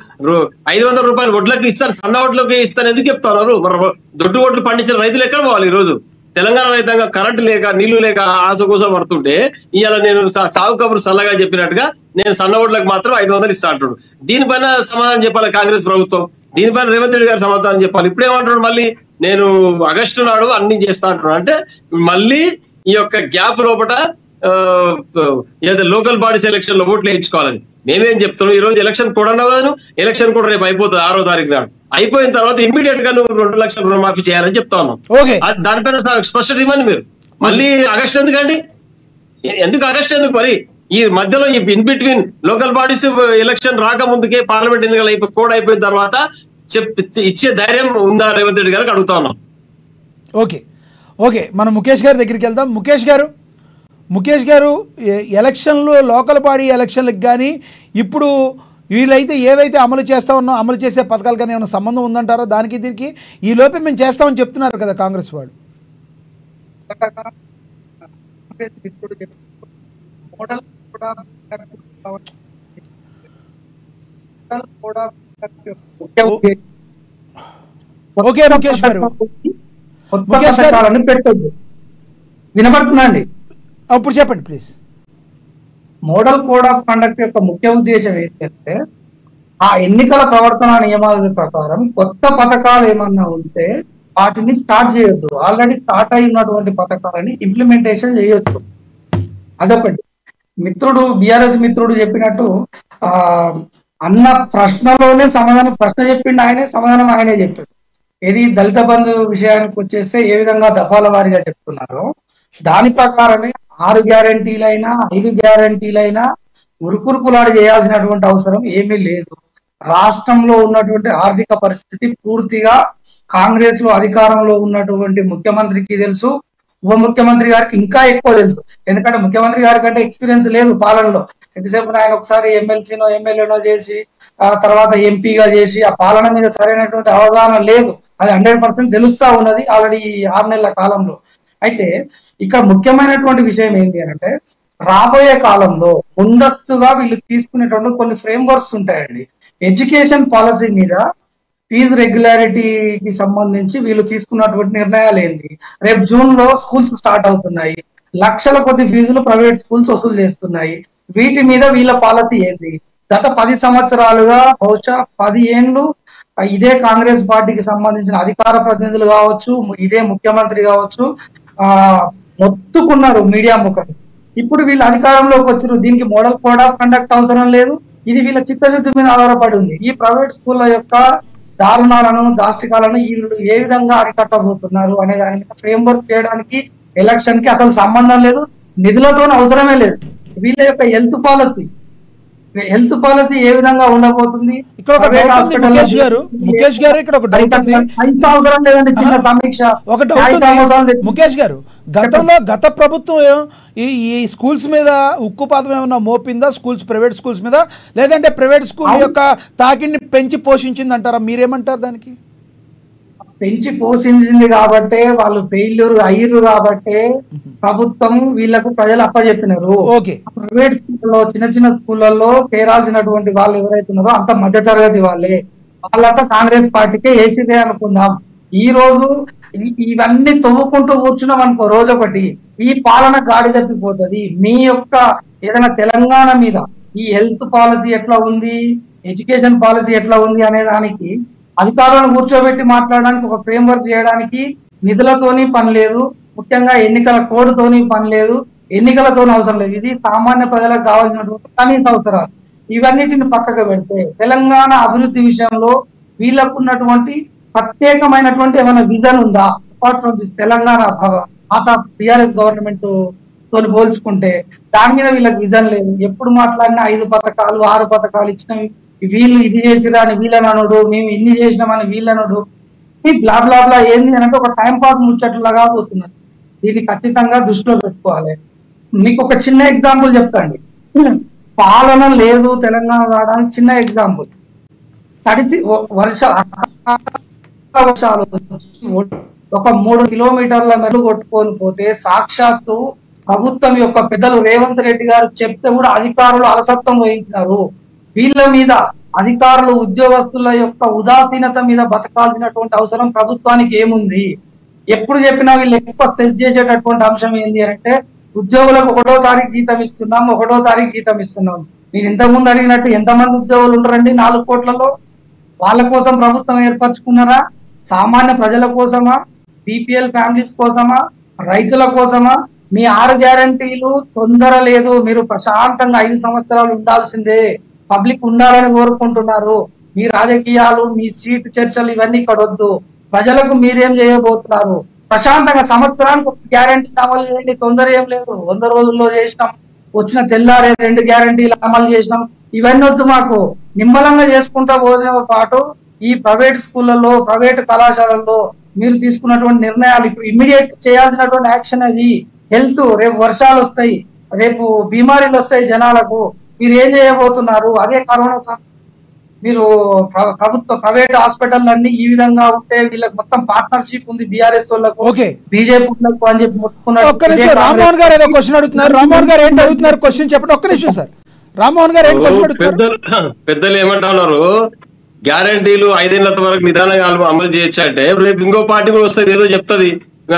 Speaker 4: 500 రూపాయలు వడ్లకి ఇస్తారు, సన్న వడ్లకి ఇస్తారు ఎందుకు చెప్తున్నారు? మరి దొడ్డు వడ్లు పండించిన రైతులు ఎక్కడ పోవాలి? ఈ రోజు తెలంగాణ రైతాంగం కరెంటు లేక నీళ్లు లేక ఆశ కోసం పడుతుంటే ఇవాళ నేను సాగు కబురు సల్లగా చెప్పినట్టుగా నేను సన్న ఓట్లకు మాత్రం 500 ఇస్తా అంటాడు. దీనిపైన సమాధానం చెప్పాలి కాంగ్రెస్ ప్రభుత్వం, దీనిపైన రేవంత్ రెడ్డి గారు సమాధానం చెప్పాలి. ఇప్పుడేమంటాడు మళ్ళీ నేను ఆగస్టు నాడు అన్ని చేస్తా అంటున్నాడు. అంటే మళ్ళీ ఈ యొక్క గ్యాప్ లోపల ఏదో లోకల్ బాడీస్ ఎలక్షన్ లో ఓట్లు వేయించుకోవాలని మేమేం చెప్తున్నాం. ఈ రోజు ఎలక్షన్ కూడా కాదు, ఎలక్షన్ కూడా రేపు అయిపోతుంది 6వ తారీఖు నాడు. అయిపోయిన తర్వాత ఇమ్మీడియట్ గా నువ్వు 2 లక్షల రుణమాఫీ చేయాలని చెప్తా ఉన్నాం. దానిపైన స్పష్టత ఇవ్వండి మీరు. మళ్ళీ ఆగస్టు ఎందుకండి? ఎందుకు ఆగస్టు ఎందుకు? మరి ఈ మధ్యలో ఈ in between local bodies election రాకముందుకే పార్లమెంట్ ఎన్నికలు కోడ్ అయిపోయిన తర్వాత ఇచ్చే ధైర్యం ఉందా రేవంత్ రెడ్డి గారికి అడుగుతా ఉన్నాం.
Speaker 1: ఓకే మనం ముఖేష్ గారి దగ్గరికి వెళ్దాం. ముఖేష్ గారు ఎలక్షన్లు లోకల్ బాడీ ఎలక్షన్లకు కానీ ఇప్పుడు వీళ్ళైతే ఏవైతే అమలు చేస్తా ఉన్నాం అమలు చేసే పథకాలు కానీ ఏమైనా సంబంధం ఉందంటారా దానికి దీనికి? ఈ లోపే మేము చేస్తామని చెప్తున్నారు కదా కాంగ్రెస్ వాళ్ళు. ఓకే ముఖేష్ గారు
Speaker 3: వినబడుతుందా అండి?
Speaker 1: అప్పుడు చెప్పండి please.
Speaker 3: Model code of conduct యొక్క ముఖ్య ఉద్దేశం ఏంటంటే ఆ ఎన్నికల ప్రవర్తన నియమాల ప్రకారం కొత్త పథకాలు ఏమన్నా ఉంటే వాటిని స్టార్ట్ చేయొద్దు, ఆల్రెడీ స్టార్ట్ అయి ఉన్నటువంటి పథకాలని ఇంప్లిమెంటేషన్ చేయొచ్చు. అదొకటి. మిత్రుడు బిఆర్ఎస్ మిత్రుడు చెప్పినట్టు ఆ అన్న ప్రశ్నలోనే సమాధానం, ప్రశ్న చెప్పిండు ఆయనే, సమాధానం ఆయనే చెప్పాడు. ఇది దళిత బంధు విషయానికి వచ్చేస్తే ఏ విధంగా దఫాల వారీగా చెప్తున్నారో దాని ప్రకారమే 6 గ్యారంటీలైనా 5 గ్యారంటీలైనా ఉరుకురుకులాడి చేయాల్సినటువంటి అవసరం ఏమీ లేదు. రాష్ట్రంలో ఉన్నటువంటి ఆర్థిక పరిస్థితి పూర్తిగా కాంగ్రెస్ లో అధికారంలో ఉన్నటువంటి ముఖ్యమంత్రికి తెలుసు, ఉప ముఖ్యమంత్రి గారికి ఇంకా ఎక్కువ తెలుసు. ఎందుకంటే ముఖ్యమంత్రి గారి కంటే ఎక్స్పీరియన్స్ లేదు పాలనలో. ఎంతసేపు ఆయన ఒకసారి ఎమ్మెల్సీనో ఎమ్మెల్యేనో చేసి ఆ తర్వాత ఎంపీగా చేసి ఆ పాలన మీద సరైనటువంటి అవగాహన లేదు. అది 100% తెలుస్తా ఉన్నది ఆల్రెడీ 6 నెలల కాలంలో. అయితే ఇక్కడ ముఖ్యమైనటువంటి విషయం ఏంటి అంటే రాబోయే కాలంలో ముందస్తుగా వీళ్ళు తీసుకునేటువంటి కొన్ని ఫ్రేమ్ వర్క్స్ ఉంటాయండి. ఎడ్యుకేషన్ పాలసీ మీద ఫీజు రెగ్యులారిటీకి సంబంధించి వీళ్ళు తీసుకున్నటువంటి నిర్ణయాలు ఏంటి? రేపు జూన్ లో స్కూల్స్ స్టార్ట్ అవుతున్నాయి, లక్షల కొద్ది ఫీజులు ప్రైవేట్ స్కూల్స్ వసూలు చేస్తున్నాయి. వీటి మీద వీళ్ళ పాలసీ ఏంటి? గత 10 సంవత్సరాలుగా బహుశా 10 ఏళ్ళు ఇదే కాంగ్రెస్ పార్టీకి సంబంధించిన అధికార ప్రతినిధులు కావచ్చు, ఇదే ముఖ్యమంత్రి కావచ్చు మొత్తుకున్నారు మీడియా ముఖం. ఇప్పుడు వీళ్ళు అధికారంలోకి వచ్చారు, దీనికి మోడల్ కోడ్ ఆఫ్ కండక్ట్ అవసరం లేదు, ఇది వీళ్ళ చిత్తశుద్ధి మీద ఆధారపడి ఉంది. ఈ ప్రైవేట్ స్కూళ్ళ యొక్క దారుణాలను దాష్టికాలను వీళ్ళు ఏ విధంగా అరికట్టబోతున్నారు అనే దాని మీద ఫ్రేమ్ వర్క్ చేయడానికి ఎలక్షన్ కి అసలు సంబంధం లేదు, నిధులతో అవసరమే లేదు. వీళ్ళ యొక్క హెల్త్ పాలసీ ఏ విధంగా ఉండబోతుంది?
Speaker 1: ముఖేష్ గారు ఇక్కడ ఒక డౌట్ ఉంది.
Speaker 3: అవసరం లేదండి, చిన్న సమీక్ష.
Speaker 1: ముఖేష్ గారు, గత ప్రభుత్వం ఈ స్కూల్స్ మీద ఉక్కుపాదం ఏమన్నా మోపిందా? స్కూల్స్, ప్రైవేట్ స్కూల్స్ మీద, లేదంటే ప్రైవేట్ స్కూల్ యొక్క తాకిడిని పెంచి పోషించింది అంటారా? మీరేమంటారు దానికి?
Speaker 3: పెంచి పోషించింది కాబట్టే వాళ్ళు ఫెయిల్యూర్ అయ్యారు కాబట్టే ప్రభుత్వం వీళ్ళకు ప్రజలు అప్పచెప్పినారు. ప్రైవేట్ స్కూల్లో చిన్న స్కూళ్ళల్లో చేరాల్సినటువంటి వాళ్ళు ఎవరైతే ఉన్నారో అంత మధ్య తరగతి వాళ్ళే, వాళ్ళంతా కాంగ్రెస్ పార్టీకే వేసిదే అనుకుందాం. ఈ రోజు ఇవన్నీ తవ్వుకుంటూ కూర్చున్నాం అనుకో రోజొకటి, ఈ పాలన గాడి తప్పిపోతుంది. మీ యొక్క ఏదైనా తెలంగాణ మీద ఈ హెల్త్ పాలసీ ఎట్లా ఉంది, ఎడ్యుకేషన్ పాలసీ ఎట్లా ఉంది అనే దానికి అధికారులను కూర్చోబెట్టి మాట్లాడడానికి, ఒక ఫ్రేమ్ వర్క్ చేయడానికి నిధులతోని పని లేదు, ముఖ్యంగా ఎన్నికల కోడ్తోని పని లేదు, ఎన్నికలతోని అవసరం లేదు. ఇది సామాన్య ప్రజలకు కావాల్సినటువంటి కనీస అవసరాలు. ఇవన్నిటిని పక్కకు పెడితే తెలంగాణ అభివృద్ధి విషయంలో వీళ్ళకు ఉన్నటువంటి ప్రత్యేకమైనటువంటి ఏమైనా విజన్ ఉందా? అపార్ట్ ఫ్రమ్ తెలంగాణ పాత టిఆర్ఎస్ గవర్నమెంట్ తోని పోల్చుకుంటే దాని మీద వీళ్ళకి విజన్ లేదు. ఎప్పుడు మాట్లాడినా 5 పథకాలు 6 పథకాలు ఇచ్చినవి, వీళ్ళు ఇది చేసిరా అని వీళ్ళనడు, మేము ఇన్ని చేసినామని వీళ్ళనడు, ఈ బ్లా బ్లా బ్లా ఏంది అంటే ఒక టైం పాస్ ముచ్చట్లాగా పోతున్నారు. దీన్ని ఖచ్చితంగా దృష్టిలో పెట్టుకోవాలి. మీకు ఒక చిన్న ఎగ్జాంపుల్ చెప్తాండి. పాలన లేదు తెలంగాణ రావడానికి చిన్న ఎగ్జాంపుల్. తడిసి వర్షాలు ఒక 3 కిలోమీటర్ల మేర కొట్టుకొని పోతే సాక్షాత్తు ప్రభుత్వం యొక్క పెద్దలు రేవంత్ రెడ్డి గారు చెప్తే కూడా అధికారులు అలసత్వం వహించినారు. వీళ్ళ మీద అధికారులు ఉద్యోగస్తుల యొక్క ఉదాసీనత మీద బతకాల్సినటువంటి అవసరం ప్రభుత్వానికి ఏముంది? ఎప్పుడు చెప్పినా వీళ్ళు ఎక్కువ స్ట్రెస్ చేసేటటువంటి అంశం ఏంటి అంటే ఉద్యోగులకు 1వ తారీఖు జీతం ఇస్తున్నాం, 1వ తారీఖు జీతం ఇస్తున్నాం. మీరు ఇంతకుముందు అడిగినట్టు ఎంతమంది ఉద్యోగులు ఉంటారండి 4 కోట్లలో? వాళ్ళ కోసం ప్రభుత్వం ఏర్పరచుకున్నారా? సామాన్య ప్రజల కోసమా? బీపీఎల్ ఫ్యామిలీస్ కోసమా? రైతుల కోసమా? మీ 6 గ్యారంటీలు తొందర లేదు, మీరు ప్రశాంతంగా 5 సంవత్సరాలు ఉండాల్సిందే, పబ్లిక్ ఉండాలని కోరుకుంటున్నారు. మీ రాజకీయాలు, మీ సీట్ చర్చలు ఇవన్నీ ఇక్కడ వద్దు. ప్రజలకు మీరేం చేయబోతున్నారు? ప్రశాంతంగా సంవత్సరానికి ఒక గ్యారంటీ అమలు చేయండి, తొందర ఏం లేదు. 100 రోజుల్లో చేసినాం, వచ్చిన తెల్లారే 2 గ్యారంటీలు అమలు చేసినాం, ఇవన్నీ వద్దు మాకు. నిమ్మలంగా చేసుకుంటా పోతే పాటు ఈ ప్రైవేట్ స్కూళ్ళలో, ప్రైవేట్ కళాశాలల్లో మీరు తీసుకున్నటువంటి నిర్ణయాలు ఇప్పుడు ఇమ్మీడియట్ చేయాల్సినటువంటి యాక్షన్ అది. హెల్త్, రేపు వర్షాలు వస్తాయి, రేపు బీమారీలు వస్తాయి జనాలకు, మీరు ఏం చేయబోతున్నారు? అదే కరోనా మీరు ప్రభుత్వ ప్రైవేట్ హాస్పిటల్ అన్ని ఈ విధంగా ఉంటే వీళ్ళకి మొత్తం పార్ట్నర్షిప్ ఉంది బీఆర్ఎస్ వాళ్ళకు, బీజేపీ వాళ్ళకు అని చెప్పి
Speaker 1: మొత్తుకున్నారు. రామ్మోహన్ గారు ఏదో క్వశ్చన్ అడుగుతున్నారు. రామ్మోహన్ గారు ఏంటి అడుగుతున్నారు? క్వశ్చన్ చెప్పండి, ఒక్క నిమిషం సార్. రామ్మోహన్ గారు ఏంటి క్వశ్చన్ అడుగుతున్నారు?
Speaker 4: పెద్దలు ఏమంటున్నారు? గ్యారంటీలు 5 ఏళ్ల వరకు నిదానంగా అమలు చేయొచ్చు అంటే రేపు ఇంకో పార్టీ కూడా వస్తుంది, ఏదో చెప్తుంది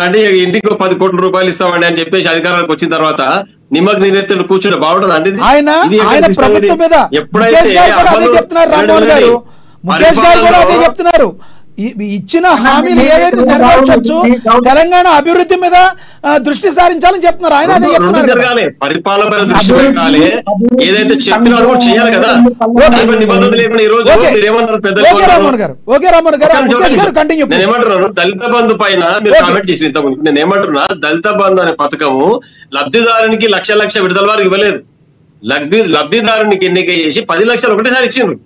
Speaker 4: అంటే ఇంటికి 10 కోట్ల రూపాయలు ఇస్తామండి అని చెప్పేసి అధికారానికి వచ్చిన తర్వాత నిమ్మకు నీరెత్తుడు కూర్చుంటే బాగుంటుంది అండి.
Speaker 1: ఆయన ప్రభుత్వం మీద ముఖేష్ గారు కూడా అదే చెప్తున్నారు. రామ్మోహన్ గారు, ముఖేష్ గారు కూడా అదే చెప్తున్నారు. ఇచ్చిన హామీలు ఏదైతే నెరవేర్చొచ్చు, తెలంగాణ అభివృద్ధి మీద దృష్టి సారించాలని చెప్తున్నారు. ఆయన అదే చెప్తున్నారు.
Speaker 4: పరిపాలన దృష్టి పెట్టాలి, ఏదైతే చెప్పినారో చేయాలి కదా.
Speaker 1: రామన్ గారు ముఖేష్ గారు కంటిన్యూ.
Speaker 4: నేనేమంటున్నాను, దళిత బంధు పైన మీరు కామెంట్ చేసిన ఇంతకుముందు నేనేమంటున్నా, దళిత బంధు అనే పథకము లబ్ధిదారునికి లక్ష విడుదల వారికి ఇవ్వలేదు. లబ్ధిదారునికి ఎన్నిక చేసి 10 లక్షలు ఒకటేసారి ఇచ్చిండ్రు.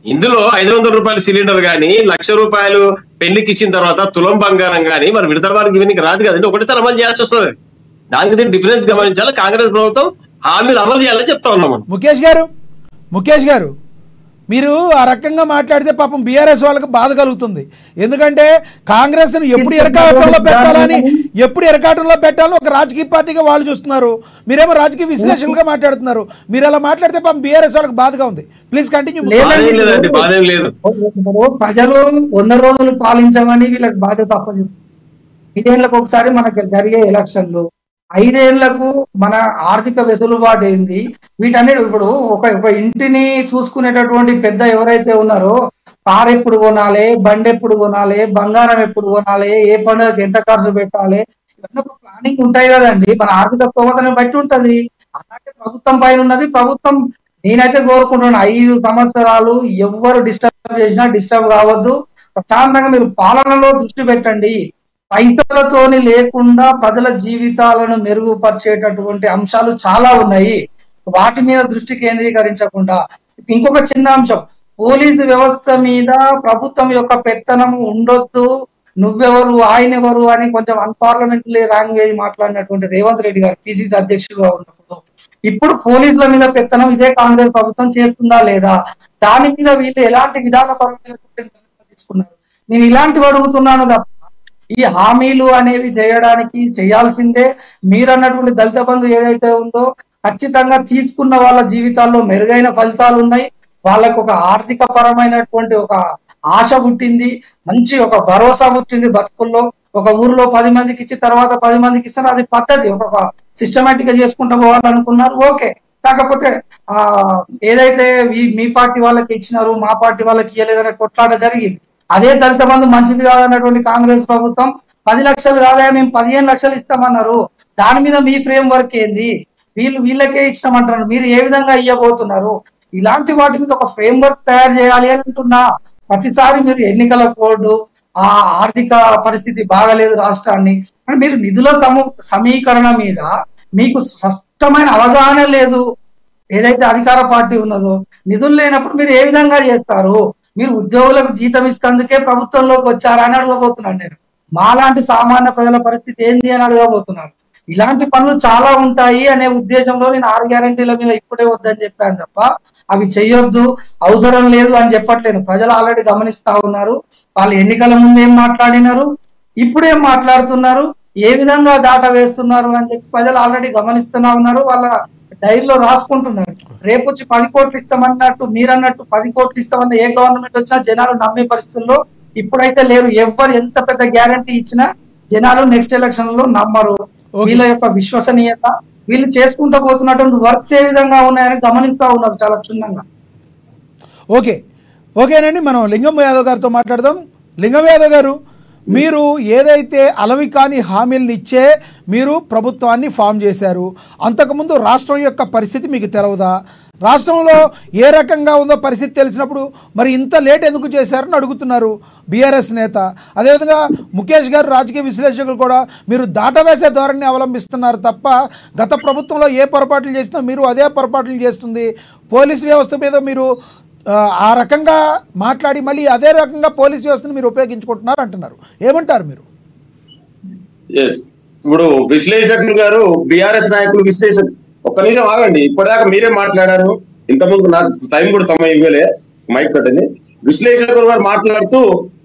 Speaker 4: ఇందులో 500 రూపాయల సిలిండర్ గానీ, ₹1,00,000 పెళ్లికి ఇచ్చిన తర్వాత తులం బంగారం గానీ మరి విడుదల వారికి ఇవన్నీ రాదు కదండి, ఒకటేసారి అమలు చేయాల్సి వస్తుంది. దానికి దీన్ని డిఫరెన్స్ గమనించాలి. కాంగ్రెస్ ప్రభుత్వం హామీలు అమలు చేయాలని చెప్తా ఉన్నాం.
Speaker 1: ముఖేష్ గారు మీరు ఆ రకంగా మాట్లాడితే పాపం బీఆర్ఎస్ వాళ్ళకి బాధ కలుగుతుంది. ఎందుకంటే కాంగ్రెస్ ను ఎప్పుడు ఎరకాటంలో పెట్టాలని ఒక రాజకీయ పార్టీగా వాళ్ళు చూస్తున్నారు. మీరేమో రాజకీయ విశ్లేషకులుగా మాట్లాడుతున్నారు. మీరు అలా మాట్లాడితే పాపం బీఆర్ఎస్ వాళ్ళకి బాధగా ఉంది. Please continue.
Speaker 3: ప్రజలు 100 రోజులు పాలించమని వీళ్ళకి బాధ్యత తప్పదు. 5 ఏళ్లకు ఒకసారి మనకి జరిగే ఎలక్షన్లు, 5 ఏళ్లకు మన ఆర్థిక వెసులుబాటు ఏంది, వీటన్నిటి ఇప్పుడు ఒక ఇంటిని చూసుకునేటటువంటి పెద్ద ఎవరైతే ఉన్నారో, కార్ ఎప్పుడు కొనాలి, బండి ఎప్పుడు కొనాలి, బంగారం ఎప్పుడు కొనాలి, ఏ పండుగకి ఎంత ఖర్చు పెట్టాలి, ఇవన్నీ ఒక ప్లానింగ్ ఉంటాయి కదండి. మన ఆర్థిక స్తోమతని బట్టి ఉంటది. అలాగే ప్రభుత్వం పైన ఉన్నది. ప్రభుత్వం నేనైతే కోరుకుంటున్నాను, 5 సంవత్సరాలు ఎవరు డిస్టర్బ్ చేసినా డిస్టర్బ్ కావద్దు. ప్రశాంతంగా మీరు పాలనలో దృష్టి పెట్టండి. పైసలతోని లేకుండా ప్రజల జీవితాలను మెరుగుపరిచేటటువంటి అంశాలు చాలా ఉన్నాయి. వాటి మీద దృష్టి కేంద్రీకరించకుండా ఇంకొక చిన్న అంశం, పోలీసు వ్యవస్థ మీద ప్రభుత్వం యొక్క పెత్తనం ఉండొద్దు, నువ్వెవరు ఆయన ఎవరు అని కొంచెం అన్పార్లమెంటరీ లాంగ్వేజ్ మాట్లాడినటువంటి రేవంత్ రెడ్డి గారు పిసిసి అధ్యక్షుడుగా ఉన్నప్పుడు, ఇప్పుడు పోలీసుల మీద పెత్తనం ఇదే కాంగ్రెస్ ప్రభుత్వం చేస్తుందా లేదా, దాని మీద వీళ్ళు ఎలాంటి విధానపరమైన తీసుకున్నారు. నేను ఇలాంటివి అడుగుతున్నాను తప్ప ఈ హామీలు అనేవి చేయాల్సిందే. మీరన్నటువంటి దళిత బంధు ఏదైతే ఉందో ఖచ్చితంగా తీసుకున్న వాళ్ళ జీవితాల్లో మెరుగైన ఫలితాలు ఉన్నాయి. వాళ్ళకు ఒక ఆర్థిక పరమైనటువంటి ఒక ఆశ పుట్టింది, మంచి ఒక భరోసా పుట్టింది బతుకుల్లో. ఒక ఊర్లో 10 మందికి ఇచ్చి తర్వాత 10 మందికి ఇస్తారు, అది పద్ధతి. ఒక సిస్టమేటిక్ గా చేసుకుంటూ పోవాలనుకున్నారు, ఓకే. కాకపోతే ఏదైతే మీ పార్టీ వాళ్ళకి ఇచ్చినారు, మా పార్టీ వాళ్ళకి ఇవ్వలేదనే కొట్లాట జరిగింది. అదే దళిత బంధు మంచిది కాదన్నటువంటి కాంగ్రెస్ ప్రభుత్వం 10 లక్షలు కాదా మేము 15 లక్షలు ఇస్తామన్నారు. దాని మీద మీ ఫ్రేమ్ వర్క్ ఏంది? వీళ్ళకే ఇచ్చినామంటారు, మీరు ఏ విధంగా ఇవ్వబోతున్నారు? ఇలాంటి వాటి మీద ఒక ఫ్రేమ్ వర్క్ తయారు చేయాలి అని అంటున్నా. ప్రతిసారి మీరు ఎన్నికల కోడ్, ఆ ఆర్థిక పరిస్థితి బాగలేదు రాష్ట్రాన్ని అంటే మీరు నిధుల సమీకరణ మీద మీకు స్పష్టమైన అవగాహన లేదు. ఏదైతే అధికార పార్టీ ఉన్నదో నిధులు లేనప్పుడు మీరు ఏ విధంగా చేస్తారు? మీరు ఉద్యోగులకు జీతం ఇస్తందుకే ప్రభుత్వంలోకి వచ్చారా అని అడగబోతున్నాను నేను. మాలాంటి సామాన్య ప్రజల పరిస్థితి ఏంది అని అడగబోతున్నాను. ఇలాంటి పనులు చాలా ఉంటాయి అనే ఉద్దేశంలో నేను 6 గ్యారెంటీల మీద ఇప్పుడే వద్దని చెప్పాను తప్ప అవి చెయ్యొద్దు, అవసరం లేదు అని చెప్పట్లేదు. ప్రజలు ఆల్రెడీ గమనిస్తా ఉన్నారు. వాళ్ళు ఎన్నికల ముందు ఏం మాట్లాడినారు, ఇప్పుడేం మాట్లాడుతున్నారు, ఏ విధంగా దాట వేస్తున్నారు అని చెప్పి ప్రజలు ఆల్రెడీ గమనిస్తున్నా ఉన్నారు. వాళ్ళ డైరీలో రాసుకుంటున్నారు. రేపు వచ్చి 10 కోట్లు ఇస్తామన్నట్టు మీరన్నట్టు 10 కోట్లు ఇస్తామన్న ఏ గవర్నమెంట్ వచ్చినా జనాలు నమ్మే పరిస్థితుల్లో ఇప్పుడైతే లేరు. ఎవరు ఎంత పెద్ద గ్యారంటీ ఇచ్చినా జనాలు నెక్స్ట్ ఎలక్షన్ లో నమ్మరు. వీళ్ళ యొక్క విశ్వసనీయత, వీళ్ళు చేసుకుంటూ పోతున్నటువంటి వర్క్స్ ఏ విధంగా ఉన్నాయని గమనిస్తా ఉన్నారు చాలా క్షుణ్ణంగా.
Speaker 1: ఓకేనండి, మనం లింగం యాదవ్ గారితో మాట్లాడదాం. లింగం యాదవ్ గారు, మీరు ఏదైతే అలవి కాని హామీలను ఇచ్చే మీరు ప్రభుత్వాన్ని ఫామ్ చేశారు, అంతకుముందు రాష్ట్రం యొక్క పరిస్థితి మీకు తెలవదా? రాష్ట్రంలో ఏ రకంగా ఉందో పరిస్థితి తెలిసినప్పుడు మరి ఇంత లేట్ ఎందుకు చేశారని అడుగుతున్నారు బీఆర్ఎస్ నేత. అదేవిధంగా ముఖేష్ గారు, రాజకీయ విశ్లేషకులు కూడా మీరు దాటవేసే ధోరణిని అవలంబిస్తున్నారు తప్ప గత ప్రభుత్వంలో ఏ పొరపాట్లు చేసినా మీరు అదే పొరపాట్లు చేస్తుంది. పోలీసు వ్యవస్థ మీద మీరు ఆ రకంగా మాట్లాడి మళ్ళీ అదే రకంగా పోలీస్ వ్యవస్థను మీరు ఉపయోగించుకుంటున్నారు అంటున్నారు. ఏమంటారు మీరు?
Speaker 2: ఇప్పుడు విశ్లేషకులు గారు, బీఆర్ఎస్ నాయకులు విశ్లేషకులు, ఒక్క నిమిషం ఆగండి. ఇప్పటిదాకా మీరే మాట్లాడారు, ఇంతకుముందు నాకు టైం కూడా సమయం ఇవ్వలే, మైక్ పెట్టండి. విశ్లేషకులు గారు మాట్లాడుతూ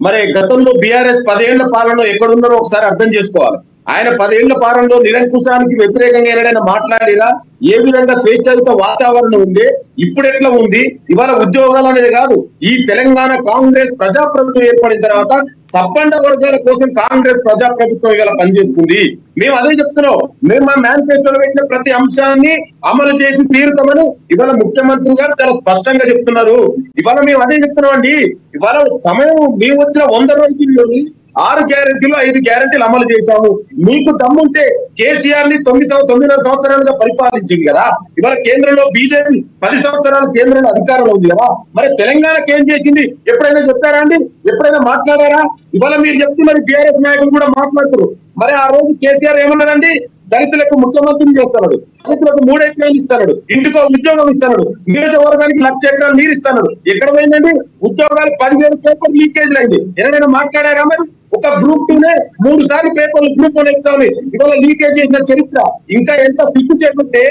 Speaker 2: మరి గతంలో బీఆర్ఎస్ 10 ఏళ్ల పాలనలో ఎక్కడున్నారో ఒకసారి అర్థం చేసుకోవాలి. ఆయన 10 ఏళ్ల పాలనలో నిరంకుశానికి వ్యతిరేకంగా ఏదైనా మాట్లాడినా, ఏ విధంగా స్వేచ్ఛాయుత వాతావరణం ఉంది, ఇప్పుడు ఎట్లా ఉంది, ఇవాళ ఉద్యోగాలు అనేది కాదు. ఈ తెలంగాణ కాంగ్రెస్ ప్రజాప్రభుత్వం ఏర్పడిన తర్వాత సబ్బండ వర్గాల కోసం కాంగ్రెస్ ప్రజాప్రభుత్వం ఇవాళ పనిచేస్తుంది. మేము అదే చెప్తున్నాం. మేము మా మేనిఫెస్టోలో పెట్టిన ప్రతి అంశాన్ని అమలు చేసి తీరుతామని ఇవాళ ముఖ్యమంత్రి గారు చాలా స్పష్టంగా చెప్తున్నారు. ఇవాళ మేము అదే చెప్తున్నాం అండి. ఇవాళ సమయం మేము వచ్చిన 100 రోజుల్లోని 6 గ్యారెంటీలు 5 గ్యారెంటీలు అమలు చేశాము. మీకు దమ్ముంటే కేసీఆర్ ని 9 సంవత్సరాలుగా పరిపాలించింది కదా. ఇవాళ కేంద్రంలో బీజేపీ 10 సంవత్సరాలు కేంద్రంలో అధికారంలో ఉంది కదా. మరి తెలంగాణకి ఏం చేసింది ఎప్పుడైనా చెప్పారా అండి? ఎప్పుడైనా మాట్లాడారా? ఇవాళ మీరు చెప్తున్నారు, బీఆర్ఎస్ నాయకులు కూడా మాట్లాడుతున్నారు. మరి ఆ రోజు కేసీఆర్ ఏమన్నారండి? దళితులకు ముఖ్యమంత్రిని చేస్తున్నాడు, దళితులకు 3 ఎకరాలు ఇస్తున్నాడు, ఇంటికో ఉద్యోగం ఇస్తున్నాడు, నియోజకవర్గానికి 1,00,000 ఎకరాలు నీరు ఇస్తున్నాడు. ఎక్కడ పోయిందండి ఉద్యోగాలు? 10,000 పేపర్ లీకేజ్లు అయింది. ఎవరైనా మాట్లాడారా? మరి ఒక గ్రూప్ 2నే 3 సార్లు పేపర్లు గ్రూప్ 1 ఎగ్జామ్ ఇవాళ లీకేజ్ చేసిన చరిత్ర. ఇంకా ఎంత సిగ్గు చేస్తుంటే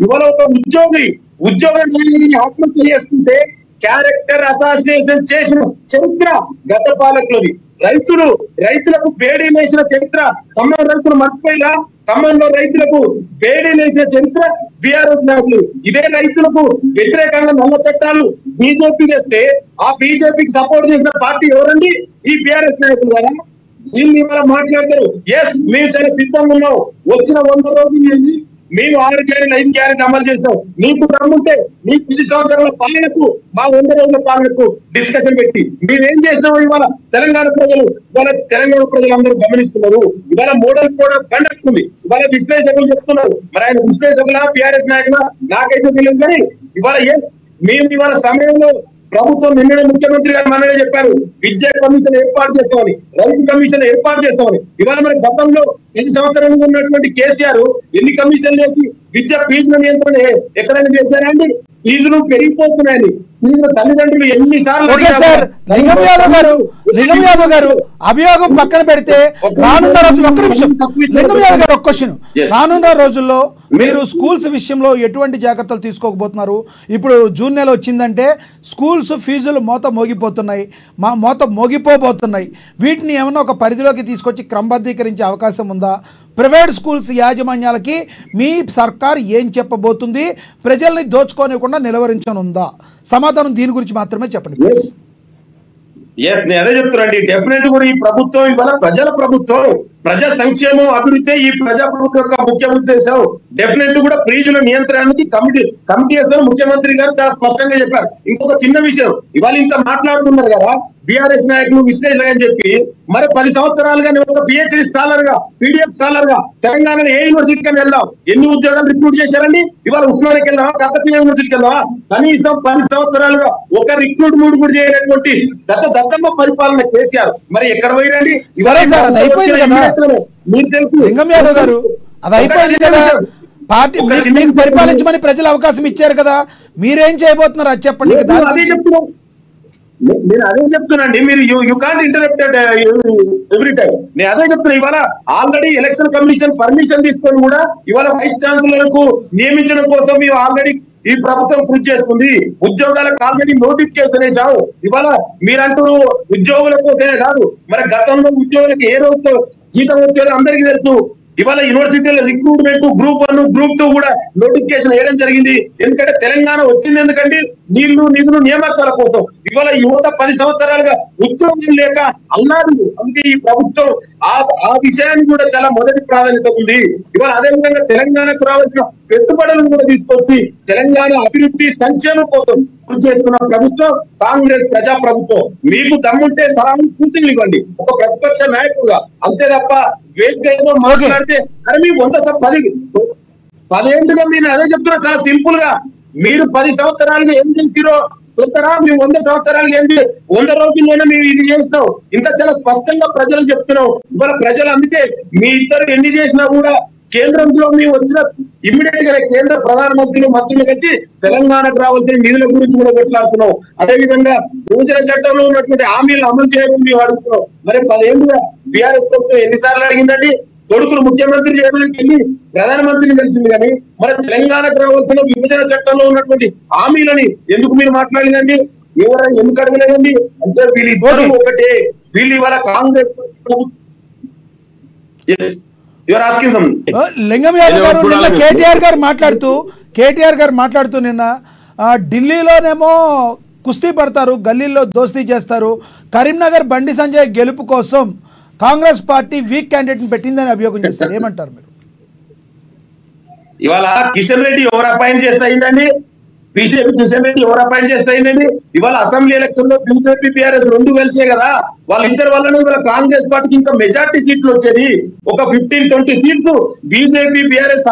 Speaker 2: ఇవాళ ఒక ఉద్యోగం ఆత్మహత్య చేసుకుంటే క్యారెక్టర్ అసాసినేషన్ చేసిన చరిత్ర గత పాలకులది. రైతులకు బేడీ వేసిన చరిత్ర ఖమ్మం రైతులు మర్చిపోయినా? ఖమ్మంలో రైతులకు బేడీ వేసిన చరిత్ర బీఆర్ఎస్ నాయకులు. ఇదే రైతులకు వ్యతిరేకంగా నల్ల చట్టాలు బీజేపీ చేస్తే ఆ బీజేపీకి సపోర్ట్ చేసిన పార్టీ ఎవరండి? ఈ బీఆర్ఎస్ నాయకులు కదా. వీళ్ళు ఇవాళ మాట్లాడతారు, ఎస్ మేము చాలా సిద్ధంగా ఉన్నాం, వచ్చిన 100 రోజులు మేము 6 గ్యారెంటీ 5 గ్యారెంటీ అమలు చేస్తాం. మీకు దమ్ముంటే మీ 10 సంవత్సరాల పాలనకు మా 100 రోజుల పాలనకు డిస్కషన్ పెట్టి మేమేం చేసినామో ఇవాళ తెలంగాణ ప్రజలందరూ గమనిస్తున్నారు. ఇవాళ మోడల్ కూడా కండక్ట్ ఉంది. ఇవాళ విశ్లేషకులు చెప్తున్నారు. మరి ఆయన విశ్లేషకులా బీఆర్ఎస్ నాయకులా నాకైతే తెలియదు. కానీ ఇవాళ మేము ఇవాళ సమయంలో ప్రభుత్వం నిన్న ముఖ్యమంత్రి గారు మననే చెప్పారు, విద్యా కమిషన్ ఏర్పాటు చేస్తామని, రైతు కమిషన్ ఏర్పాటు చేస్తామని. ఇవాళ మరి గతంలో 10 సంవత్సరాలుగా ఉన్నటువంటి కేసీఆర్ ఎన్ని కమిషన్లు వేసి విద్యా ఫీజుల నియంత్రణ ఎక్కడైనా చేశారా అండి? ఫీజులు పెరిగిపోతున్నాయని ఫీజుల తల్లిదండ్రులు ఎన్నిసార్లు.
Speaker 1: లింగం యాదవ్ గారు అభియోగం పక్కన పెడితే రానున్న రోజుల్లో ఒక్క నిమిషం లింగం యాదవ్ గారు ఒక క్వశ్చన్, రానున్న రోజుల్లో మీరు స్కూల్స్ విషయంలో ఎటువంటి జాగ్రత్తలు తీసుకోకపోతున్నారు? ఇప్పుడు జూన్ నెల వచ్చిందంటే స్కూల్స్ ఫీజులు మోత మోగిపోబోతున్నాయి. వీటిని ఏమన్నా ఒక పరిధిలోకి తీసుకొచ్చి క్రమబద్ధీకరించే అవకాశం ఉందా? ప్రైవేట్ స్కూల్స్ యాజమాన్యాలకి మీ సర్కార్ ఏం చెప్పబోతుంది? ప్రజల్ని దోచుకోనివ్వకుండా నిలవరించనుందా? సమాధానం దీని గురించి మాత్రమే చెప్పండి ప్లీజ్.
Speaker 2: నేను అదే చెప్తున్నాండి. డెఫినెట్ కూడా ఈ ప్రభుత్వం ఇవాళ ప్రజల ప్రభుత్వం, ప్రజా సంక్షేమం అభివృద్ధి ఈ ప్రజా ప్రభుత్వం యొక్క ముఖ్య ఉద్దేశం. డెఫినెట్ కూడా ఫీజుల నియంత్రణకి కమిటీ వేస్తాను ముఖ్యమంత్రి గారు చాలా స్పష్టంగా చెప్పారు. ఇంకొక చిన్న విషయం, ఇవాళ ఇంకా మాట్లాడుతున్నారు కదా బీఆర్ఎస్ నాయకులు విశ్లేషణ అని చెప్పి, మరి 10 సంవత్సరాలుగా నేను ఒక పిహెచ్డి స్కాలర్ గా PDF స్కాలర్ గా తెలంగాణలో ఏ యూనివర్సిటీకి వెళ్దాం? ఎన్ని ఉద్యోగాలు రిక్రూట్ చేశారండి? ఇవాళ ఉస్మానియాకి వెళ్దామా, కాకతీయ యూనివర్సిటీకి వెళ్దామా? కనీసం 10 సంవత్సరాలుగా ఒక రిక్రూట్మెంట్ కూడా చేయనటువంటి గత దత్తమ్మ పరిపాలన కేసీఆర్ మరి ఎక్కడ పోయినండి?
Speaker 1: లింగం యాదవ్ గారు అది అయిపోయింది కదా. పార్టీ మీకు పరిపాలించమని ప్రజలు అవకాశం ఇచ్చారు కదా, మీరేం చేయబోతున్నారు అది చెప్పండి.
Speaker 2: నేను అదే చెప్తున్నాండి. మీరు you can't interrupted every time. నేను అదే చెప్తున్నా. ఇవాళ ఆల్రెడీ ఎలక్షన్ కమిషన్ పర్మిషన్ తీసుకొని కూడా ఇవాళ వైస్ ఛాన్సలర్కు నియమించడం కోసం మేము ఆల్రెడీ ఈ ప్రభుత్వం కృషి చేస్తుంది. ఉద్యోగాలకు ఆల్రెడీ నోటిఫికేషన్ వేసాము. ఇవాళ మీరంటూ ఉద్యోగుల కోసమే కాదు, మరి గతంలో ఉద్యోగులకు ఏ రోజు జీతం వచ్చేదో అందరికీ తెలుసు. ఇవాళ యూనివర్సిటీలో రిక్రూట్మెంట్ గ్రూప్ 1 గ్రూప్ 2 కూడా నోటిఫికేషన్ వేయడం జరిగింది. ఎందుకంటే తెలంగాణ వచ్చింది ఎందుకంటే నిధులు నియామకాల కోసం. ఇవాళ యువత 10 సంవత్సరాలుగా ఉద్యోగం లేక అన్నాడు. అందుకే ఈ ప్రభుత్వం ఆ విషయాన్ని కూడా చాలా మొదటి ప్రాధాన్యత ఉంది. ఇవాళ అదేవిధంగా తెలంగాణకు రావాల్సిన పెట్టుబడులను కూడా తీసుకొచ్చి తెలంగాణ అభివృద్ధి సంక్షేమం కోసం కృషి చేస్తున్న ప్రభుత్వం కాంగ్రెస్ ప్రజా ప్రభుత్వం. మీకు దమ్ముంటే సలహాలు సూచనలు ఇవ్వండి ఒక ప్రతిపక్ష నాయకుడుగా, అంతే తప్ప వేదికలో మాట్లాడితే అరే మీ 10 ఏళ్ళుగా మీరు అదే చెప్తున్నా. చాలా సింపుల్ గా మీరు 10 సంవత్సరాలుగా ఏం చేసిరో చెప్తారా? మేము 100 సంవత్సరాలు ఏంటి 100 రోజుల్లోనే మేము ఇది చేసినాం. ఇంత చాలా స్పష్టంగా ప్రజలకు చెప్తున్నాం. ఇవాళ ప్రజలు అందుకే మీ ఇద్దరు ఎన్ని చేసినా కూడా కేంద్రంలో మేము వచ్చిన ఇమ్మీడియట్ గా కేంద్ర ప్రధానమంత్రులు మంత్రులు కలిసి తెలంగాణకు రావాల్సిన నిధుల గురించి కూడా కొట్లాడుతున్నాం. అదేవిధంగా విభజన చట్టంలో ఉన్నటువంటి హామీలను అమలు చేయడం మేము అడుగుతున్నాం. మరి 10 ఏళ్ళుగా బీఆర్ఎస్ ప్రభుత్వం ఎన్నిసార్లు అడిగిందండి? కొడుకులు ముఖ్యమంత్రి చేయడానికి వెళ్ళి ప్రధానమంత్రిని కలిసింది. కానీ మరి తెలంగాణకు రావాల్సిన విభజన చట్టంలో ఉన్నటువంటి హామీలని ఎందుకు మీరు మాట్లాడిందండి? ఎవరైనా ఎందుకు అడగలేదండి? అంటే వీళ్ళిద్దరూ ఒకటే. వీళ్ళు ఇవాళ కాంగ్రెస్
Speaker 1: లింగం యాదవ్ గారు నిన్న కేటీఆర్ గారు మాట్లాడుతూ నిన్న ఢిల్లీలోనేమో కుస్తీ పడతారు, గల్లీల్లో దోస్తీ చేస్తారు. కరీంనగర్ బండి సంజయ్ గెలుపు కోసం కాంగ్రెస్ పార్టీ వీక్ క్యాండిడేట్ని పెట్టిందని అభియోగం చేస్తారు. ఏమంటారు మీరు?
Speaker 2: ఇవాళ కిషన్ రెడ్డి ఎవరు అపాయింట్ చేస్తాయిందండి? బీజేపీ కిషన్ రెడ్డి ఎవరు అపాయింట్ చేస్తాయిందండి? ఇవాళ అసెంబ్లీ ఎలక్షన్ లో బీజేపీ బీఆర్ఎస్ రెండు కలిసే కదా, వాళ్ళిద్దరి వల్లనే ఇవాళ కాంగ్రెస్ పార్టీకి ఇంకా మెజార్టీ సీట్లు వచ్చేది. ఒక 15-20 సీట్లు బీజేపీ బీఆర్ఎస్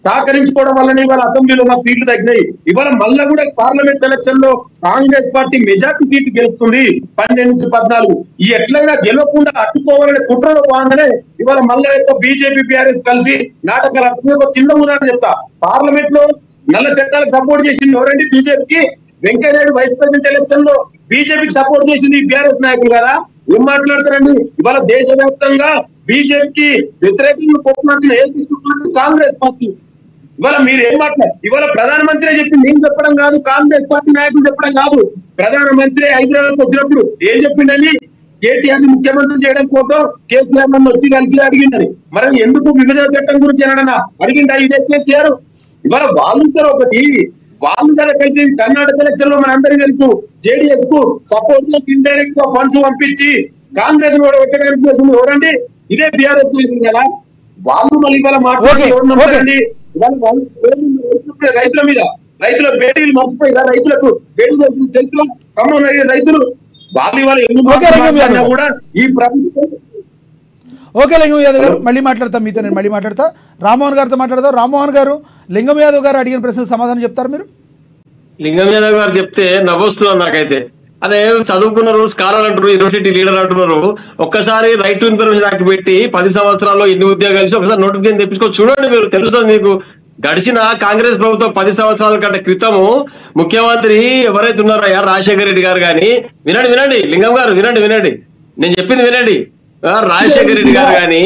Speaker 2: సహకరించుకోవడం వల్లనే ఇవాళ అసెంబ్లీలో మాకు సీట్లు తగ్గినాయి. ఇవాళ మళ్ళా కూడా పార్లమెంట్ ఎలక్షన్ లో కాంగ్రెస్ పార్టీ మెజార్టీ సీట్లు గెలుస్తుంది 12 నుంచి 14. ఈ ఎట్లయినా గెలవకుండా అడ్డుకోవాలనే కుట్రలో భాగంగానే ఇవాళ మళ్ళా బీజేపీ బీఆర్ఎస్ కలిసి నాటకాలు అడ్డుకుని ఒక చిన్న ఉదాహరణ చెప్తా. పార్లమెంట్ లో నల్ల చట్టాలకు సపోర్ట్ చేసింది ఎవరండి? బీజేపీకి. వెంకయ్యనాయుడు వైస్ ప్రెసిడెంట్ ఎలక్షన్ లో బీజేపీకి సపోర్ట్ చేసింది బీఆర్ఎస్ నాయకులు కదా. ఏం మాట్లాడతారండి? ఇవాళ దేశవ్యాప్తంగా బీజేపీకి వ్యతిరేకంగా పోతున్నట్లు ఏం తీసుకుంటున్నట్టు కాంగ్రెస్ పార్టీ. ఇవాళ మీరు ఏం మాట్లాడారు? ఇవాళ ప్రధానమంత్రి చెప్పి నేను చెప్పడం కాదు, కాంగ్రెస్ పార్టీ నాయకులు చెప్పడం కాదు. ప్రధానమంత్రి హైదరాబాద్ వచ్చినప్పుడు ఏం చెప్పిండని, కేటీఆర్ ని ముఖ్యమంత్రి చేయడం కోసం కేసీఆర్ నన్ను వచ్చి కలిసి అడిగిందని. మరి ఎందుకు విభజన చట్టం గురించి ఏమన్నా అడిగిందా ఇదే కేసీఆర్? ఇవాళ వాళ్ళు ఒకటి వాళ్ళు కదా కలిసి కర్ణాటక ఎలక్షన్ లో మన అందరికీ తెలుసు జేడీఎస్ కు సపోర్ట్ చేసి ఇండైరెక్ట్ గా ఫండ్స్ పంపించి కాంగ్రెస్ కూడా ఒక్కడానికి చేసింది ఎవరండి? ఇదే బీఆర్ఎస్ కదా. వాళ్ళు మళ్ళీ ఇవాళ మాట్లాడండి. రైతుల మీద రైతుల బేడీలు మర్చిపోయి రైతులకు బేడీలు చరిత్ర ఖమ్మం రైతులు వాళ్ళు ఇవాళ ఎందుకు కూడా ఈ ప్రభుత్వం.
Speaker 1: ఓకే లింగం యాదవ్ గారు, మళ్ళీ మాట్లాడతాం మీతో. నేను మళ్ళీ మాట్లాడతా, రామ్మోహన్ గారితో మాట్లాడతాం. రామ్మోహన్ గారు, లింగం యాదవ్ గారు అడిగిన ప్రశ్నకు సమాధానం చెప్తారు మీరు?
Speaker 4: లింగం యాదవ్ గారు చెప్తే నవ్వొస్తున్నారు నాకైతే. అదే చదువుకున్నారు, స్కాలర్ అంటున్నారు, యూనివర్సిటీ లీడర్ అంటున్నారు. ఒక్కసారి రైట్ టు ఇన్ఫర్మేషన్ యాక్ట్ పెట్టి 10 సంవత్సరాల్లో ఎన్ని ఉద్యోగాలు ఇచ్చి ఒకసారి నోటిఫికేషన్ తెప్పించుకొని చూడండి. మీరు తెలుస్తుంది మీకు. గడిచిన కాంగ్రెస్ ప్రభుత్వం 10 సంవత్సరాల కంటే క్రితము ముఖ్యమంత్రి ఎవరైతే ఉన్నారో రాజశేఖర రెడ్డి గారు కానీ, వినండి లింగం గారు, వినండి నేను చెప్పింది వినండి. రాజశేఖర రెడ్డి గారు కానీ,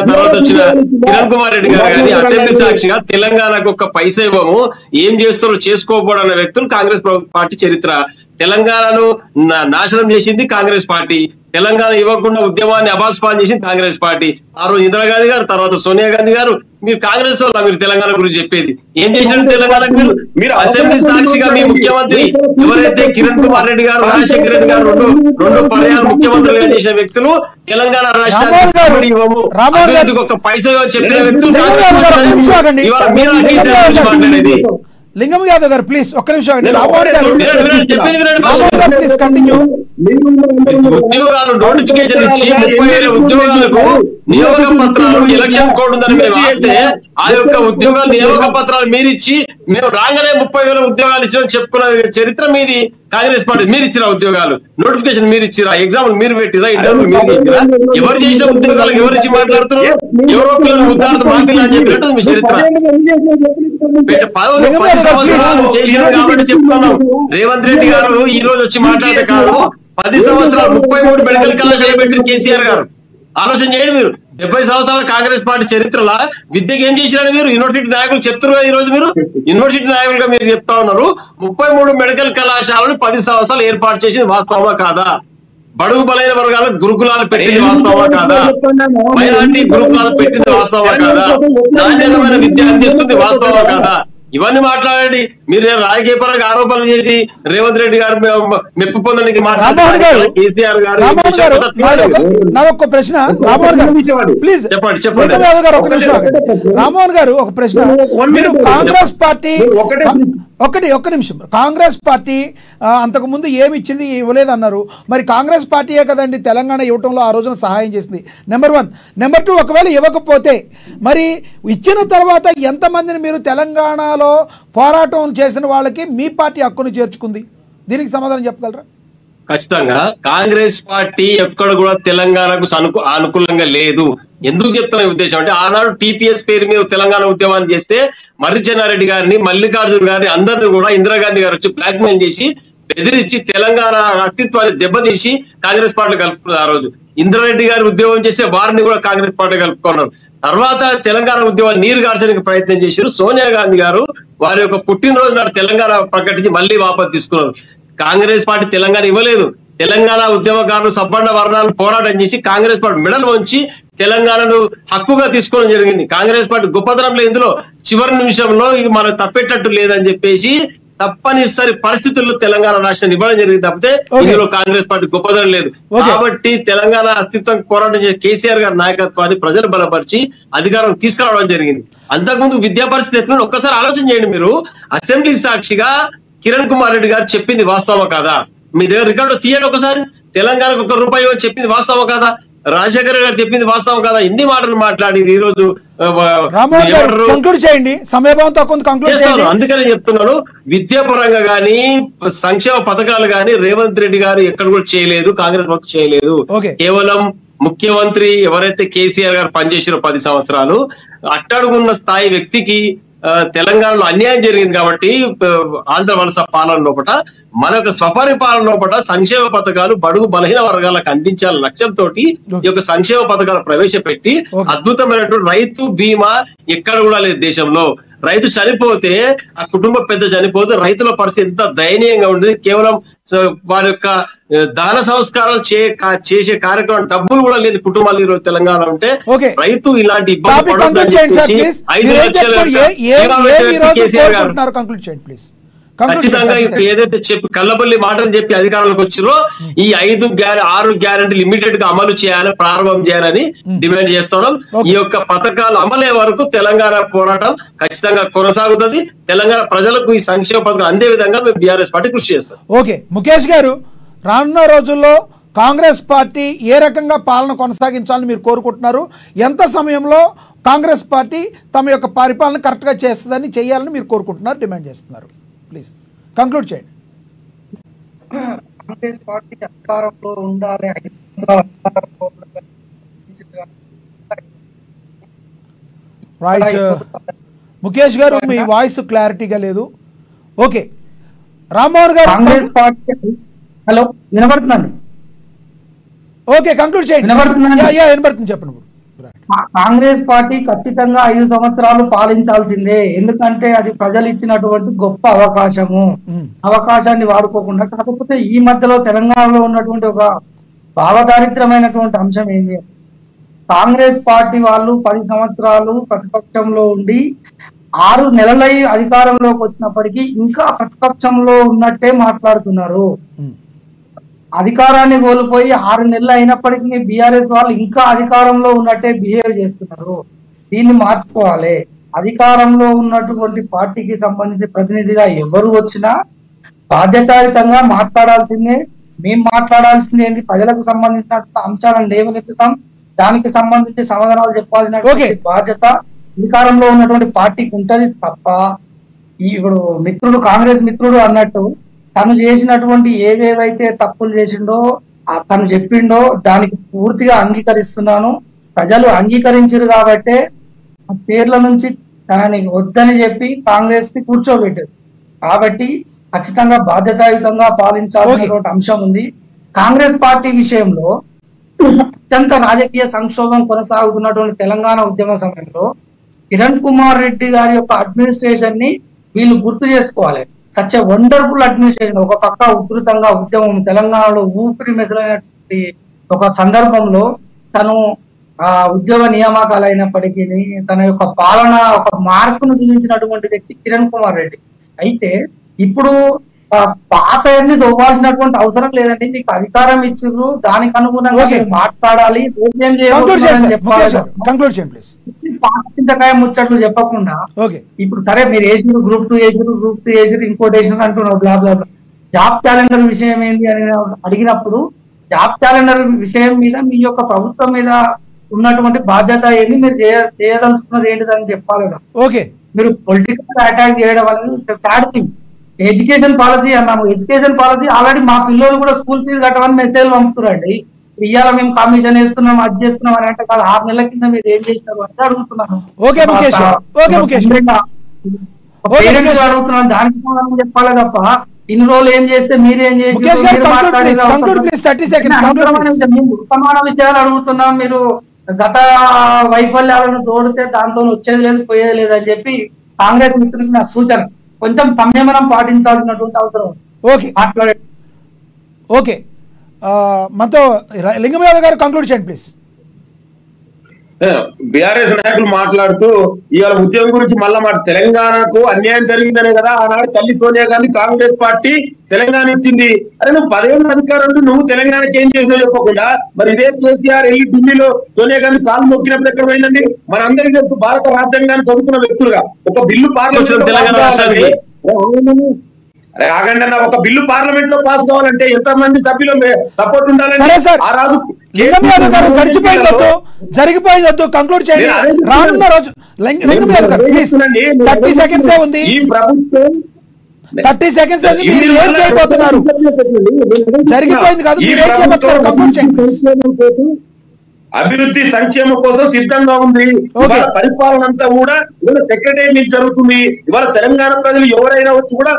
Speaker 4: తర్వాత వచ్చిన కిరణ్ కుమార్ రెడ్డి గారు కానీ అసెంబ్లీ సాక్షిగా తెలంగాణకు ఒక్క పైసా ఇవ్వము, ఏం చేస్తారో చేసుకోకపోవడం అనే వ్యక్తులు కాంగ్రెస్ పార్టీ చరిత్ర. తెలంగాణను నాశనం చేసింది కాంగ్రెస్ పార్టీ. తెలంగాణ ఇవ్వకుండా ఉద్యమాన్ని అబాస్పాన్ చేసింది కాంగ్రెస్ పార్టీ. ఆ రోజు ఇందిరాగాంధీ గారు, తర్వాత సోనియా గాంధీ గారు. మీరు కాంగ్రెస్ వల్ల మీరు తెలంగాణ గురించి చెప్పేది ఏం చేసినారు? తెలంగాణకు మీరు అసెంబ్లీ సాక్షిగా మీ ముఖ్యమంత్రి ఎవరైతే కిరణ్ కుమార్ రెడ్డి గారు, రాజశేఖర రెడ్డి గారు రెండు పర్యాలు ముఖ్యమంత్రులుగా చేసిన వ్యక్తులు తెలంగాణ రాష్ట్రానికి ఇవ్వము, ఒక పైసా చెప్పిన వ్యక్తులు మాట్లాడేది.
Speaker 1: లింగం యాదవ్ గారు ప్లీజ్ ఒక్క నిమిషం అండి. రామ్మోహన్ గారు ప్లీజ్ కంటిన్యూ.
Speaker 4: ఉద్యోగాలు నోటిఫికేషన్ ఇచ్చి 30,000 ఉద్యోగాలకు నియోగ పత్రాలు ఎలక్షన్ కోడ్ ఉందని మేము ఆపితే ఆ యొక్క ఉద్యోగాల నియోగ పత్రాలు మీరు ఇచ్చి మేము రాగానే 30,000 ఉద్యోగాలు ఇచ్చిన చెప్పుకున్న చరిత్ర మీది. కాంగ్రెస్ పార్టీ మీరు ఇచ్చిరా ఉద్యోగాలు, నోటిఫికేషన్ మీరు ఇచ్చిరా, ఎగ్జామ్ మీరు పెట్టిరా, ఇంటర్వ్యూ మీరు చేసిరా? ఎవరు చేసిన ఉద్యోగాలకు ఎవరు ఇచ్చి మాట్లాడుతున్నారు? ఎవరో పిల్లలు ఉద్యోగాలు మాట్లాడాలి అని చెప్పినట్టు మీ చరిత్ర. 10 సంవత్సరాలు చేసినారు కాబట్టి చెప్తున్నాం. రేవంత్ రెడ్డి గారు ఈ రోజు వచ్చి మాట్లాడితే కాదు, 10 సంవత్సరాలు 33 మెడికల్ కళాశాల పెట్టిన కేసీఆర్ గారు. ఆలోచన చేయండి మీరు. 70 సంవత్సరాల కాంగ్రెస్ పార్టీ చరిత్రలో విద్యకు ఏం చేసినారు మీరు? యూనివర్సిటీ నాయకులు చెప్తున్నారు కదా ఈ రోజు. మీరు యూనివర్సిటీ నాయకులుగా మీరు చెప్తా ఉన్నారు 33 మెడికల్ కళాశాలను 10 సంవత్సరాలు ఏర్పాటు చేసింది వాస్తవమా కాదా? బడుగు బలైన వర్గాలకు గురుకులాలు పెట్టింది వాస్తవమా కాదా? మైనారిటీ గురుకులాలు పెట్టింది వాస్తవమా కాదా? నాణ్యతమైన విద్య అందిస్తుంది వాస్తవమా కాదా? ఇవన్నీ మాట్లాడండి. మీరు రాజకీయ పరంగా ఆరోపణలు చేసి రేవంత్ రెడ్డి గారు మెప్పు పొందడానికి కేసీఆర్ గారు.
Speaker 1: నాదొక ప్రశ్న రామ్మోహన్ గారు ప్లీజ్ చెప్పండి. రామ్మోహన్ గారు ఒక ప్రశ్న. మీరు కాంగ్రెస్ పార్టీ ఒక్క నిమిషం. కాంగ్రెస్ పార్టీ అంతకు ముందు ఏమి ఇచ్చింది ఇవ్వలేదన్నారు. మరి కాంగ్రెస్ పార్టీయే కదండి తెలంగాణ ఇవ్వటంలో ఆ రోజున సహాయం చేసింది. నెంబర్ 1. నెంబర్ 2, ఒకవేళ ఇవ్వకపోతే మరి ఇచ్చిన తర్వాత ఎంతమందిని మీరు తెలంగాణలో పోరాటం చేసిన వాళ్ళకి మీ పార్టీ హక్కును చేర్చుకుంది? దీనికి సమాధానం చెప్పగలరా?
Speaker 4: ఖచ్చితంగా కాంగ్రెస్ పార్టీ ఎక్కడ కూడా తెలంగాణకు అనుకూలంగా లేదు. ఎందుకు చెప్తున్న ఉద్దేశం అంటే, ఆనాడు టీపీఎస్ పేరు మీద తెలంగాణ ఉద్యమాన్ని చేస్తే మర్రి చెన్నారెడ్డి గారిని, మల్లికార్జున్ గారిని అందరినీ కూడా ఇందిరాగాంధీ గారు వచ్చి బ్లాక్ మెయిల్ చేసి బెదిరించి తెలంగాణ అస్తిత్వాన్ని దెబ్బతీసి కాంగ్రెస్ పార్టీ కలుపుకున్నారు. ఆ రోజు ఇందిరారెడ్డి గారి ఉద్యమం చేస్తే వారిని కూడా కాంగ్రెస్ పార్టీ కలుపుకున్నారు. తర్వాత తెలంగాణ ఉద్యమాన్ని నీరు గార్చడానికి ప్రయత్నం చేశారు. సోనియా గాంధీ గారు వారి యొక్క పుట్టినరోజు నాడు తెలంగాణ ప్రకటించి మళ్ళీ వాపసు తీసుకున్నారు. కాంగ్రెస్ పార్టీ తెలంగాణ ఇవ్వలేదు. తెలంగాణ ఉద్యమకారులు సబ్బండ వర్ణాలు పోరాటం చేసి కాంగ్రెస్ పార్టీ మెడలు వంచి తెలంగాణను హక్కుగా తీసుకోవడం జరిగింది. కాంగ్రెస్ పార్టీ గొప్పతనంలో ఇందులో చివరి నిమిషంలో ఇది మనకు తప్పేటట్టు లేదని చెప్పేసి తప్పనిసరి పరిస్థితుల్లో తెలంగాణ రాష్ట్రాన్ని ఇవ్వడం జరిగింది తప్పితే ఇందులో కాంగ్రెస్ పార్టీ గొప్పదనం లేదు. కాబట్టి తెలంగాణ అస్తిత్వం పోరాటం చేసే కేసీఆర్ గారి నాయకత్వాన్ని ప్రజలు బలపరిచి అధికారం తీసుకురావడం జరిగింది. అంతకుముందు విద్యా పరిస్థితి ఎట్లా ఒక్కసారి ఆలోచన చేయండి. మీరు అసెంబ్లీ సాక్షిగా కిరణ్ కుమార్ రెడ్డి గారు చెప్పింది వాస్తవం కాదా? మీ దగ్గర రికార్డు తీయండి ఒకసారి. తెలంగాణకు ₹1 చెప్పింది వాస్తవం కాదా? రాజశేఖర్ గారు చెప్పింది వాస్తవం కాదా? ఎన్ని మాటలు మాట్లాడి ఈ రోజు అందుకని చెప్తున్నాను, విద్యాపరంగా గానీ సంక్షేమ పథకాలు గానీ రేవంత్ రెడ్డి గారు ఎక్కడ కూడా చేయలేదు, కాంగ్రెస్ పార్టీ చేయలేదు. కేవలం ముఖ్యమంత్రి ఎవరైతే కేసీఆర్ గారు పనిచేసిన 10 సంవత్సరాలు అట్టడుగున్న స్థాయి వ్యక్తికి తెలంగాణలో అన్యాయం జరిగింది కాబట్టి ఆంధ్ర వలస పాలన లోపల మన యొక్క స్వపరిపాలన లోపల సంక్షేమ పథకాలు బడుగు బలహీన వర్గాలకు అందించాల లక్ష్యంతో ఈ యొక్క సంక్షేమ పథకాలు ప్రవేశపెట్టి అద్భుతమైనటువంటి రైతు బీమా ఎక్కడ కూడా లేదు దేశంలో. రైతు చనిపోతే ఆ కుటుంబ పెద్ద చనిపోతే రైతుల పరిస్థితి ఎంత దయనీయంగా ఉండేది. కేవలం వారి యొక్క దాన సంస్కారాలు చేసే కార్యక్రమం డబ్బులు కూడా లేదు కుటుంబాలు ఈరోజు తెలంగాణ ఉంటే. రైతు ఇలాంటి ఇబ్బంది ఖచ్చితంగా ఏదైతే చెప్పి కల్లబల్లి మాటలు చెప్పి అధికారంలోకి వచ్చిరో ఈ 6 గ్యారెంటీలు ఇమ్మీడియట్ గా అమలు చేయాలని ప్రారంభం చేయాలని డిమాండ్ చేస్తున్నాం. ఈ యొక్క పథకాలు అమలే వరకు తెలంగాణ పోరాటం ఖచ్చితంగా కొనసాగుతుంది. తెలంగాణ ప్రజలకు ఈ సంక్షేమ పథకం అందే విధంగా మేము బీఆర్ఎస్ పార్టీ కృషి చేస్తాం.
Speaker 1: ఓకే ముఖేష్ గారు, రానున్న రోజుల్లో కాంగ్రెస్ పార్టీ ఏ రకంగా పాలన కొనసాగించాలని మీరు కోరుకుంటున్నారు? ఎంత సమయంలో కాంగ్రెస్ పార్టీ తమ యొక్క పరిపాలన కరెక్ట్గా చేయాలని మీరు కోరుకుంటున్నారు, డిమాండ్ చేస్తున్నారు? ప్లీజ్ కంక్లూడ్ చేయండి.
Speaker 3: కాంగ్రెస్ పార్టీ అధికారంలో ఉండాలి, 5 సంవత్సరాలు
Speaker 1: రైట్. ముఖేష్ గారు మీ వాయిస్ క్లారిటీగా లేదు. ఓకే రామ్మోహన్ గారు,
Speaker 3: కాంగ్రెస్ పార్టీ హలో వినబడుతుందండి?
Speaker 1: ఓకే కంక్లూడ్ చేయండి. వినబడుతుంది, చెప్పండి.
Speaker 3: కాంగ్రెస్ పార్టీ ఖచ్చితంగా 5 సంవత్సరాలు పాలించాల్సిందే. ఎందుకంటే అది ప్రజలు ఇచ్చినటువంటి గొప్ప అవకాశాన్ని వాడుకోకుండా. కాకపోతే ఈ మధ్యలో తెలంగాణలో ఉన్నటువంటి ఒక భావదారిద్రమైనటువంటి అంశం ఏంటి, కాంగ్రెస్ పార్టీ వాళ్ళు 10 సంవత్సరాలు ప్రతిపక్షంలో ఉండి 6 నెలలై అధికారంలోకి వచ్చినప్పటికీ ఇంకా ప్రతిపక్షంలో ఉన్నట్టే మాట్లాడుతున్నారు. అధికారాన్ని కోల్పోయి 6 నెలలు అయినప్పటికీ బీఆర్ఎస్ వాళ్ళు ఇంకా అధికారంలో ఉన్నట్టే బిహేవ్ చేస్తున్నారు. దీన్ని మార్చుకోవాలి. అధికారంలో ఉన్నటువంటి పార్టీకి సంబంధించి ప్రతినిధిగా ఎవరు వచ్చినా బాధ్యతాయుతంగా మాట్లాడాల్సిందే. మేము మాట్లాడాల్సింది ఏంటి, ప్రజలకు సంబంధించిన అంశాలను లేవనెత్తుతాం, దానికి సంబంధించి సమాధానాలు చెప్పాల్సిన బాధ్యత అధికారంలో ఉన్నటువంటి పార్టీకి ఉంటది తప్ప ఇప్పుడు మిత్రుడు కాంగ్రెస్ మిత్రుడు అన్నట్టు తను చేసినటువంటి ఏవేవైతే తప్పులు చేసిండో తను చెప్పిండో దానికి పూర్తిగా అంగీకరిస్తున్నాను. ప్రజలు అంగీకరించారు కాబట్టే పేర్ల నుంచి తనని వద్దని చెప్పి కాంగ్రెస్ ని కూర్చోబెట్టారు. కాబట్టి ఖచ్చితంగా బాధ్యతాయుతంగా పాలించాల్సినటువంటి అంశం ఉంది. కాంగ్రెస్ పార్టీ విషయంలో అత్యంత రాజకీయ సంక్షోభం కొనసాగుతున్నటువంటి తెలంగాణ ఉద్యమ సమయంలో కిరణ్ కుమార్ రెడ్డి గారి యొక్క అడ్మినిస్ట్రేషన్ ని వీళ్ళు గుర్తు చేసుకోవాలి. Such a wonderful administration. ఒక పక్క ఉధృతంగా ఉద్యమం తెలంగాణలో ఊపిరి మెసలైనటువంటి ఒక సందర్భంలో తను ఉద్యోగ నియామకాలు అయినప్పటికీ తన యొక్క పాలన ఒక మార్పును చూపించినటువంటి వ్యక్తి కిరణ్ కుమార్ రెడ్డి. అయితే ఇప్పుడు పాతయన్ని దొవ్వాల్సినటువంటి అవసరం లేదండి. మీకు అధికారం ఇచ్చారు, దానికి అనుగుణంగా మాట్లాడాలి, చింతకాయ ముచ్చట్లు చెప్పకుండా ఇప్పుడు సరే మీరు వేసిన గ్రూప్ 2 వేసిరు ఇంకోటి వేసినారు అంటున్నారు బ్లా బ్లా. జాబ్ క్యాలెండర్ విషయం ఏంటి అని అడిగినప్పుడు జాబ్ క్యాలెండర్ విషయం మీద మీ యొక్క ప్రభుత్వం మీద ఉన్నటువంటి బాధ్యత ఏంటి, మీరు చేయదలుచుకున్నది ఏంటిదని చెప్పాలి. మీరు పొలిటికల్ అటాక్ చేయడం అనేది బ్యాడ్ థింగ్. ఎడ్యుకేషన్ పాలసీ అన్నాము. ఎడ్యుకేషన్ పాలసీ ఆల్రెడీ మా పిల్లలు కూడా స్కూల్ ఫీజు కట్టమని మెసేజ్ పంపుతున్నారండి. ఇవాళ మేము కమిషన్ వేస్తున్నాం, అది చేస్తున్నాం అని అంటే కాదు, 6 నెలల కింద మీరు ఏం చేస్తారు అంటే అడుగుతున్నాను. పేరెంట్స్ అడుగుతున్నాను, దానికి సమాధానం చెప్పాలి తప్ప ఇన్ని రోజులు ఏం చేస్తే మీరేం చేసి సమాన విషయాలు అడుగుతున్నాం. మీరు గత వైఫల్యాలను తోడితే దాంతో వచ్చేది లేదు పోయేది లేదు అని చెప్పి కాంగ్రెస్ మిత్రులకు నా సూచన. కొంచెం సంయమనం పాటించాల్సినటువంటి అవసరం మాట్లాడే.
Speaker 1: ఓకే మనతో లింగం యాదవ్ గారు కంక్లూడ్ చేయండి ప్లీజ్.
Speaker 2: బీఆర్ఎస్ నాయకులు మాట్లాడుతూ ఇవాళ ఉద్యమం గురించి మళ్ళా మాట తెలంగాణకు అన్యాయం జరిగిందనే కదా ఆనాడు తల్లి సోనియా గాంధీ కాంగ్రెస్ పార్టీ తెలంగాణ ఇచ్చింది. అరే నువ్వు 10 ఏళ్ళ అధికారం నువ్వు తెలంగాణకి ఏం చేసినా చెప్పకుండా మరి ఇదే కేసీఆర్ వెళ్ళి ఢిల్లీలో సోనియా గాంధీ కాలు మొక్కినప్పుడు ఎక్కడ పోయిందండి? మన అందరికీ తెలుసు భారత రాజ్యాంగాన్ని చదువుకున్న వ్యక్తులుగా ఒక బిల్లు పార్లమెంట్ ఆగండి అన్న, ఒక బిల్లు పార్లమెంట్ లో పాస్ కావాలంటే ఎంత మంది సభ్యులు సపోర్ట్ ఉండాలంటే ఆ రాజు
Speaker 1: లింగం యాదవ్ గారు గడిచిపోయిందొద్దు, జరిగిపోయిందొద్దు, కంక్లూడ్ చేయండి. రానున్న రోజు లింగం యాదవ్ గారు ప్లీజ్ 30 సెకండ్స్ ఉంది, 30 సెకండ్స్ ఉంది. మీరు ఏం చేయబోతున్నారు? జరిగిపోయింది కాదు, మీరు ఏం చేయబోతున్నారు? కంక్లూడ్ చేయండి.
Speaker 2: అభివృద్ధి సంక్షేమం కోసం సిద్ధంగా ఉంది. ఇవాళ పరిపాలన అంతా కూడా ఇవాళ సెక్రటరీ నుంచి జరుగుతుంది. ఇవాళ తెలంగాణ ప్రజలు ఎవరైనా వచ్చి కూడా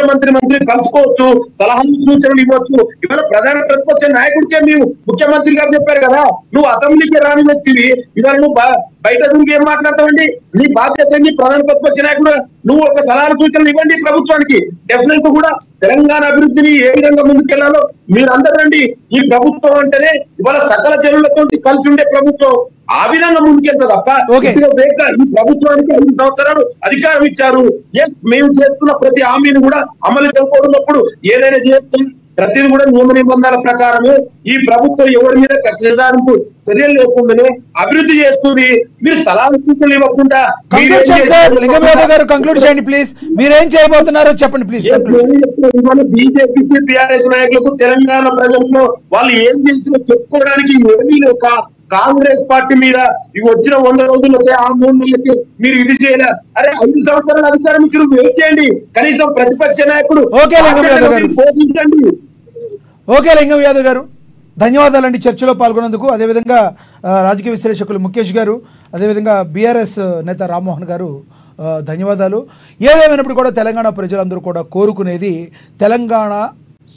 Speaker 2: మంత్రి కలుసుకోవచ్చు, సలహాలు సూచనలు ఇవ్వచ్చు. ఇవాళ ప్రధాన ప్రతిపక్ష నాయకుడికే మేము ముఖ్యమంత్రి గారు చెప్పారు కదా, నువ్వు అసెంబ్లీకి రాని వ్యక్తివి, ఇవాళ నువ్వు బయట గురించి ఏం మాట్లాడతావండి? నీ బాధ్యత ఏంటి? ప్రధాన ప్రతిపక్ష నాయకుడు నువ్వు ఒక సలహాలు సూచనలు ఇవ్వండి ప్రభుత్వానికి. డెఫినెట్ కూడా తెలంగాణ అభివృద్ధిని ఏ విధంగా ముందుకెళ్లాలో మీరందరూ రండి. ఈ ప్రభుత్వం అంటేనే ఇవాళ సకల జనులతో కలిసి ఉండే ప్రభుత్వం, ఆ విధంగా ముందుకెళ్తా తప్ప ఈ ప్రభుత్వానికి 5 సంవత్సరాలు అధికారం ఇచ్చారు. మేము చేస్తున్న ప్రతి హామీని కూడా అమలు చేయకూడనప్పుడు ఏదైనా చేస్తాం, ప్రతిది కూడా నియమ నిబంధనల ప్రకారమే ఈ ప్రభుత్వం ఎవరి మీద ఖచ్చితంగా చర్యలు లేకుండానే అభివృద్ధి చేస్తుంది. మీరు సలహా సూచనలు ఇవ్వకుండా
Speaker 1: లింగం యాదవ్ గారు కంక్లూడ్ చేయండి ప్లీజ్. మీరేం చేయబోతున్నారో చెప్పండి ప్లీజ్.
Speaker 2: బీజేపీకి బీఆర్ఎస్ నాయకులకు తెలంగాణ ప్రజల్లో వాళ్ళు ఏం చేసినా చెప్పుకోవడానికి ఏమీ లేక కాంగ్రెస్ పార్టీ మీద ఇవి వచ్చిన 100 రోజులకి ఆ 3 నెలలకి మీరు ఇది చేయలే. అరే 5 సంవత్సరాల అధికారం ఇచ్చి వెయిట్ చేయండి, కనీసం ప్రతిపక్ష నాయకుడు పోషించండి.
Speaker 1: ఓకే లింగం యాదవ్ గారు, ధన్యవాదాలండి చర్చలో పాల్గొన్నందుకు. అదేవిధంగా రాజకీయ విశ్లేషకులు ముఖేష్ గారు, అదేవిధంగా బీఆర్ఎస్ నేత రామ్మోహన్ గారు ధన్యవాదాలు. ఏదేమైనప్పుడు కూడా తెలంగాణ ప్రజలందరూ కూడా కోరుకునేది తెలంగాణ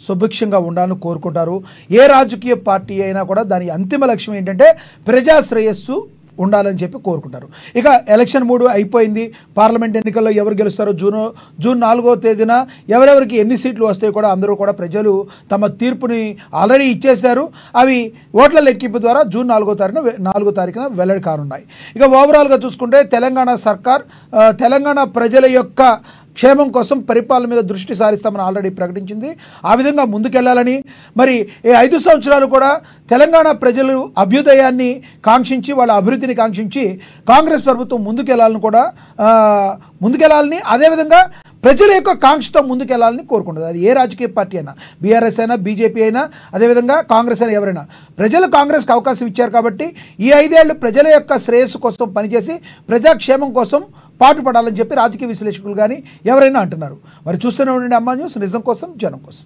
Speaker 1: సుభిక్షంగా ఉండాలని కోరుకుంటారు. ఏ రాజకీయ పార్టీ అయినా కూడా దాని అంతిమ లక్ష్యం ఏంటంటే ప్రజా శ్రేయస్సు ఉండాలని చెప్పి కోరుకుంటారు. ఇక ఎలక్షన్ మూడు అయిపోయింది. పార్లమెంట్ ఎన్నికల్లో ఎవరు గెలుస్తారో జూన్ 4వ తేదీన ఎవరెవరికి ఎన్ని సీట్లు వస్తాయో కూడా అందరూ కూడా ప్రజలు తమ తీర్పుని ఆల్రెడీ ఇచ్చేశారు. అవి ఓట్ల లెక్కింపు ద్వారా జూన్ 4వ తారీఖున వెల్లడి కానున్నాయి. ఇక ఓవరాల్గా చూసుకుంటే తెలంగాణ సర్కార్ తెలంగాణ ప్రజల యొక్క క్షేమం కోసం పరిపాలన మీద దృష్టి సారిస్తామని ఆల్రెడీ ప్రకటించింది. ఆ విధంగా ముందుకెళ్లాలని, మరి ఈ 5 సంవత్సరాలు కూడా తెలంగాణ ప్రజలు అభ్యుదయాన్ని కాంక్షించి వాళ్ళ అభివృద్ధిని కాంక్షించి కాంగ్రెస్ ప్రభుత్వం ముందుకెళ్లాలని అదేవిధంగా ప్రజల యొక్క కాంక్షతో ముందుకెళ్లాలని కోరుకుంటుంది. అది ఏ రాజకీయ పార్టీ అయినా, బీఆర్ఎస్ అయినా, బీజేపీ అయినా, అదేవిధంగా కాంగ్రెస్ అయినా, ఎవరైనా ప్రజలు కాంగ్రెస్కి అవకాశం ఇచ్చారు కాబట్టి ఈ 5 ఏళ్ళు ప్రజల యొక్క శ్రేయస్సు కోసం పనిచేసి ప్రజాక్షేమం కోసం పాటుపడాలని చెప్పి రాజకీయ విశ్లేషకులు కానీ ఎవరైనా అంటున్నారు. మరి చూస్తూనే ఉండండి అమ్మా న్యూస్, నిజం కోసం జనం కోసం.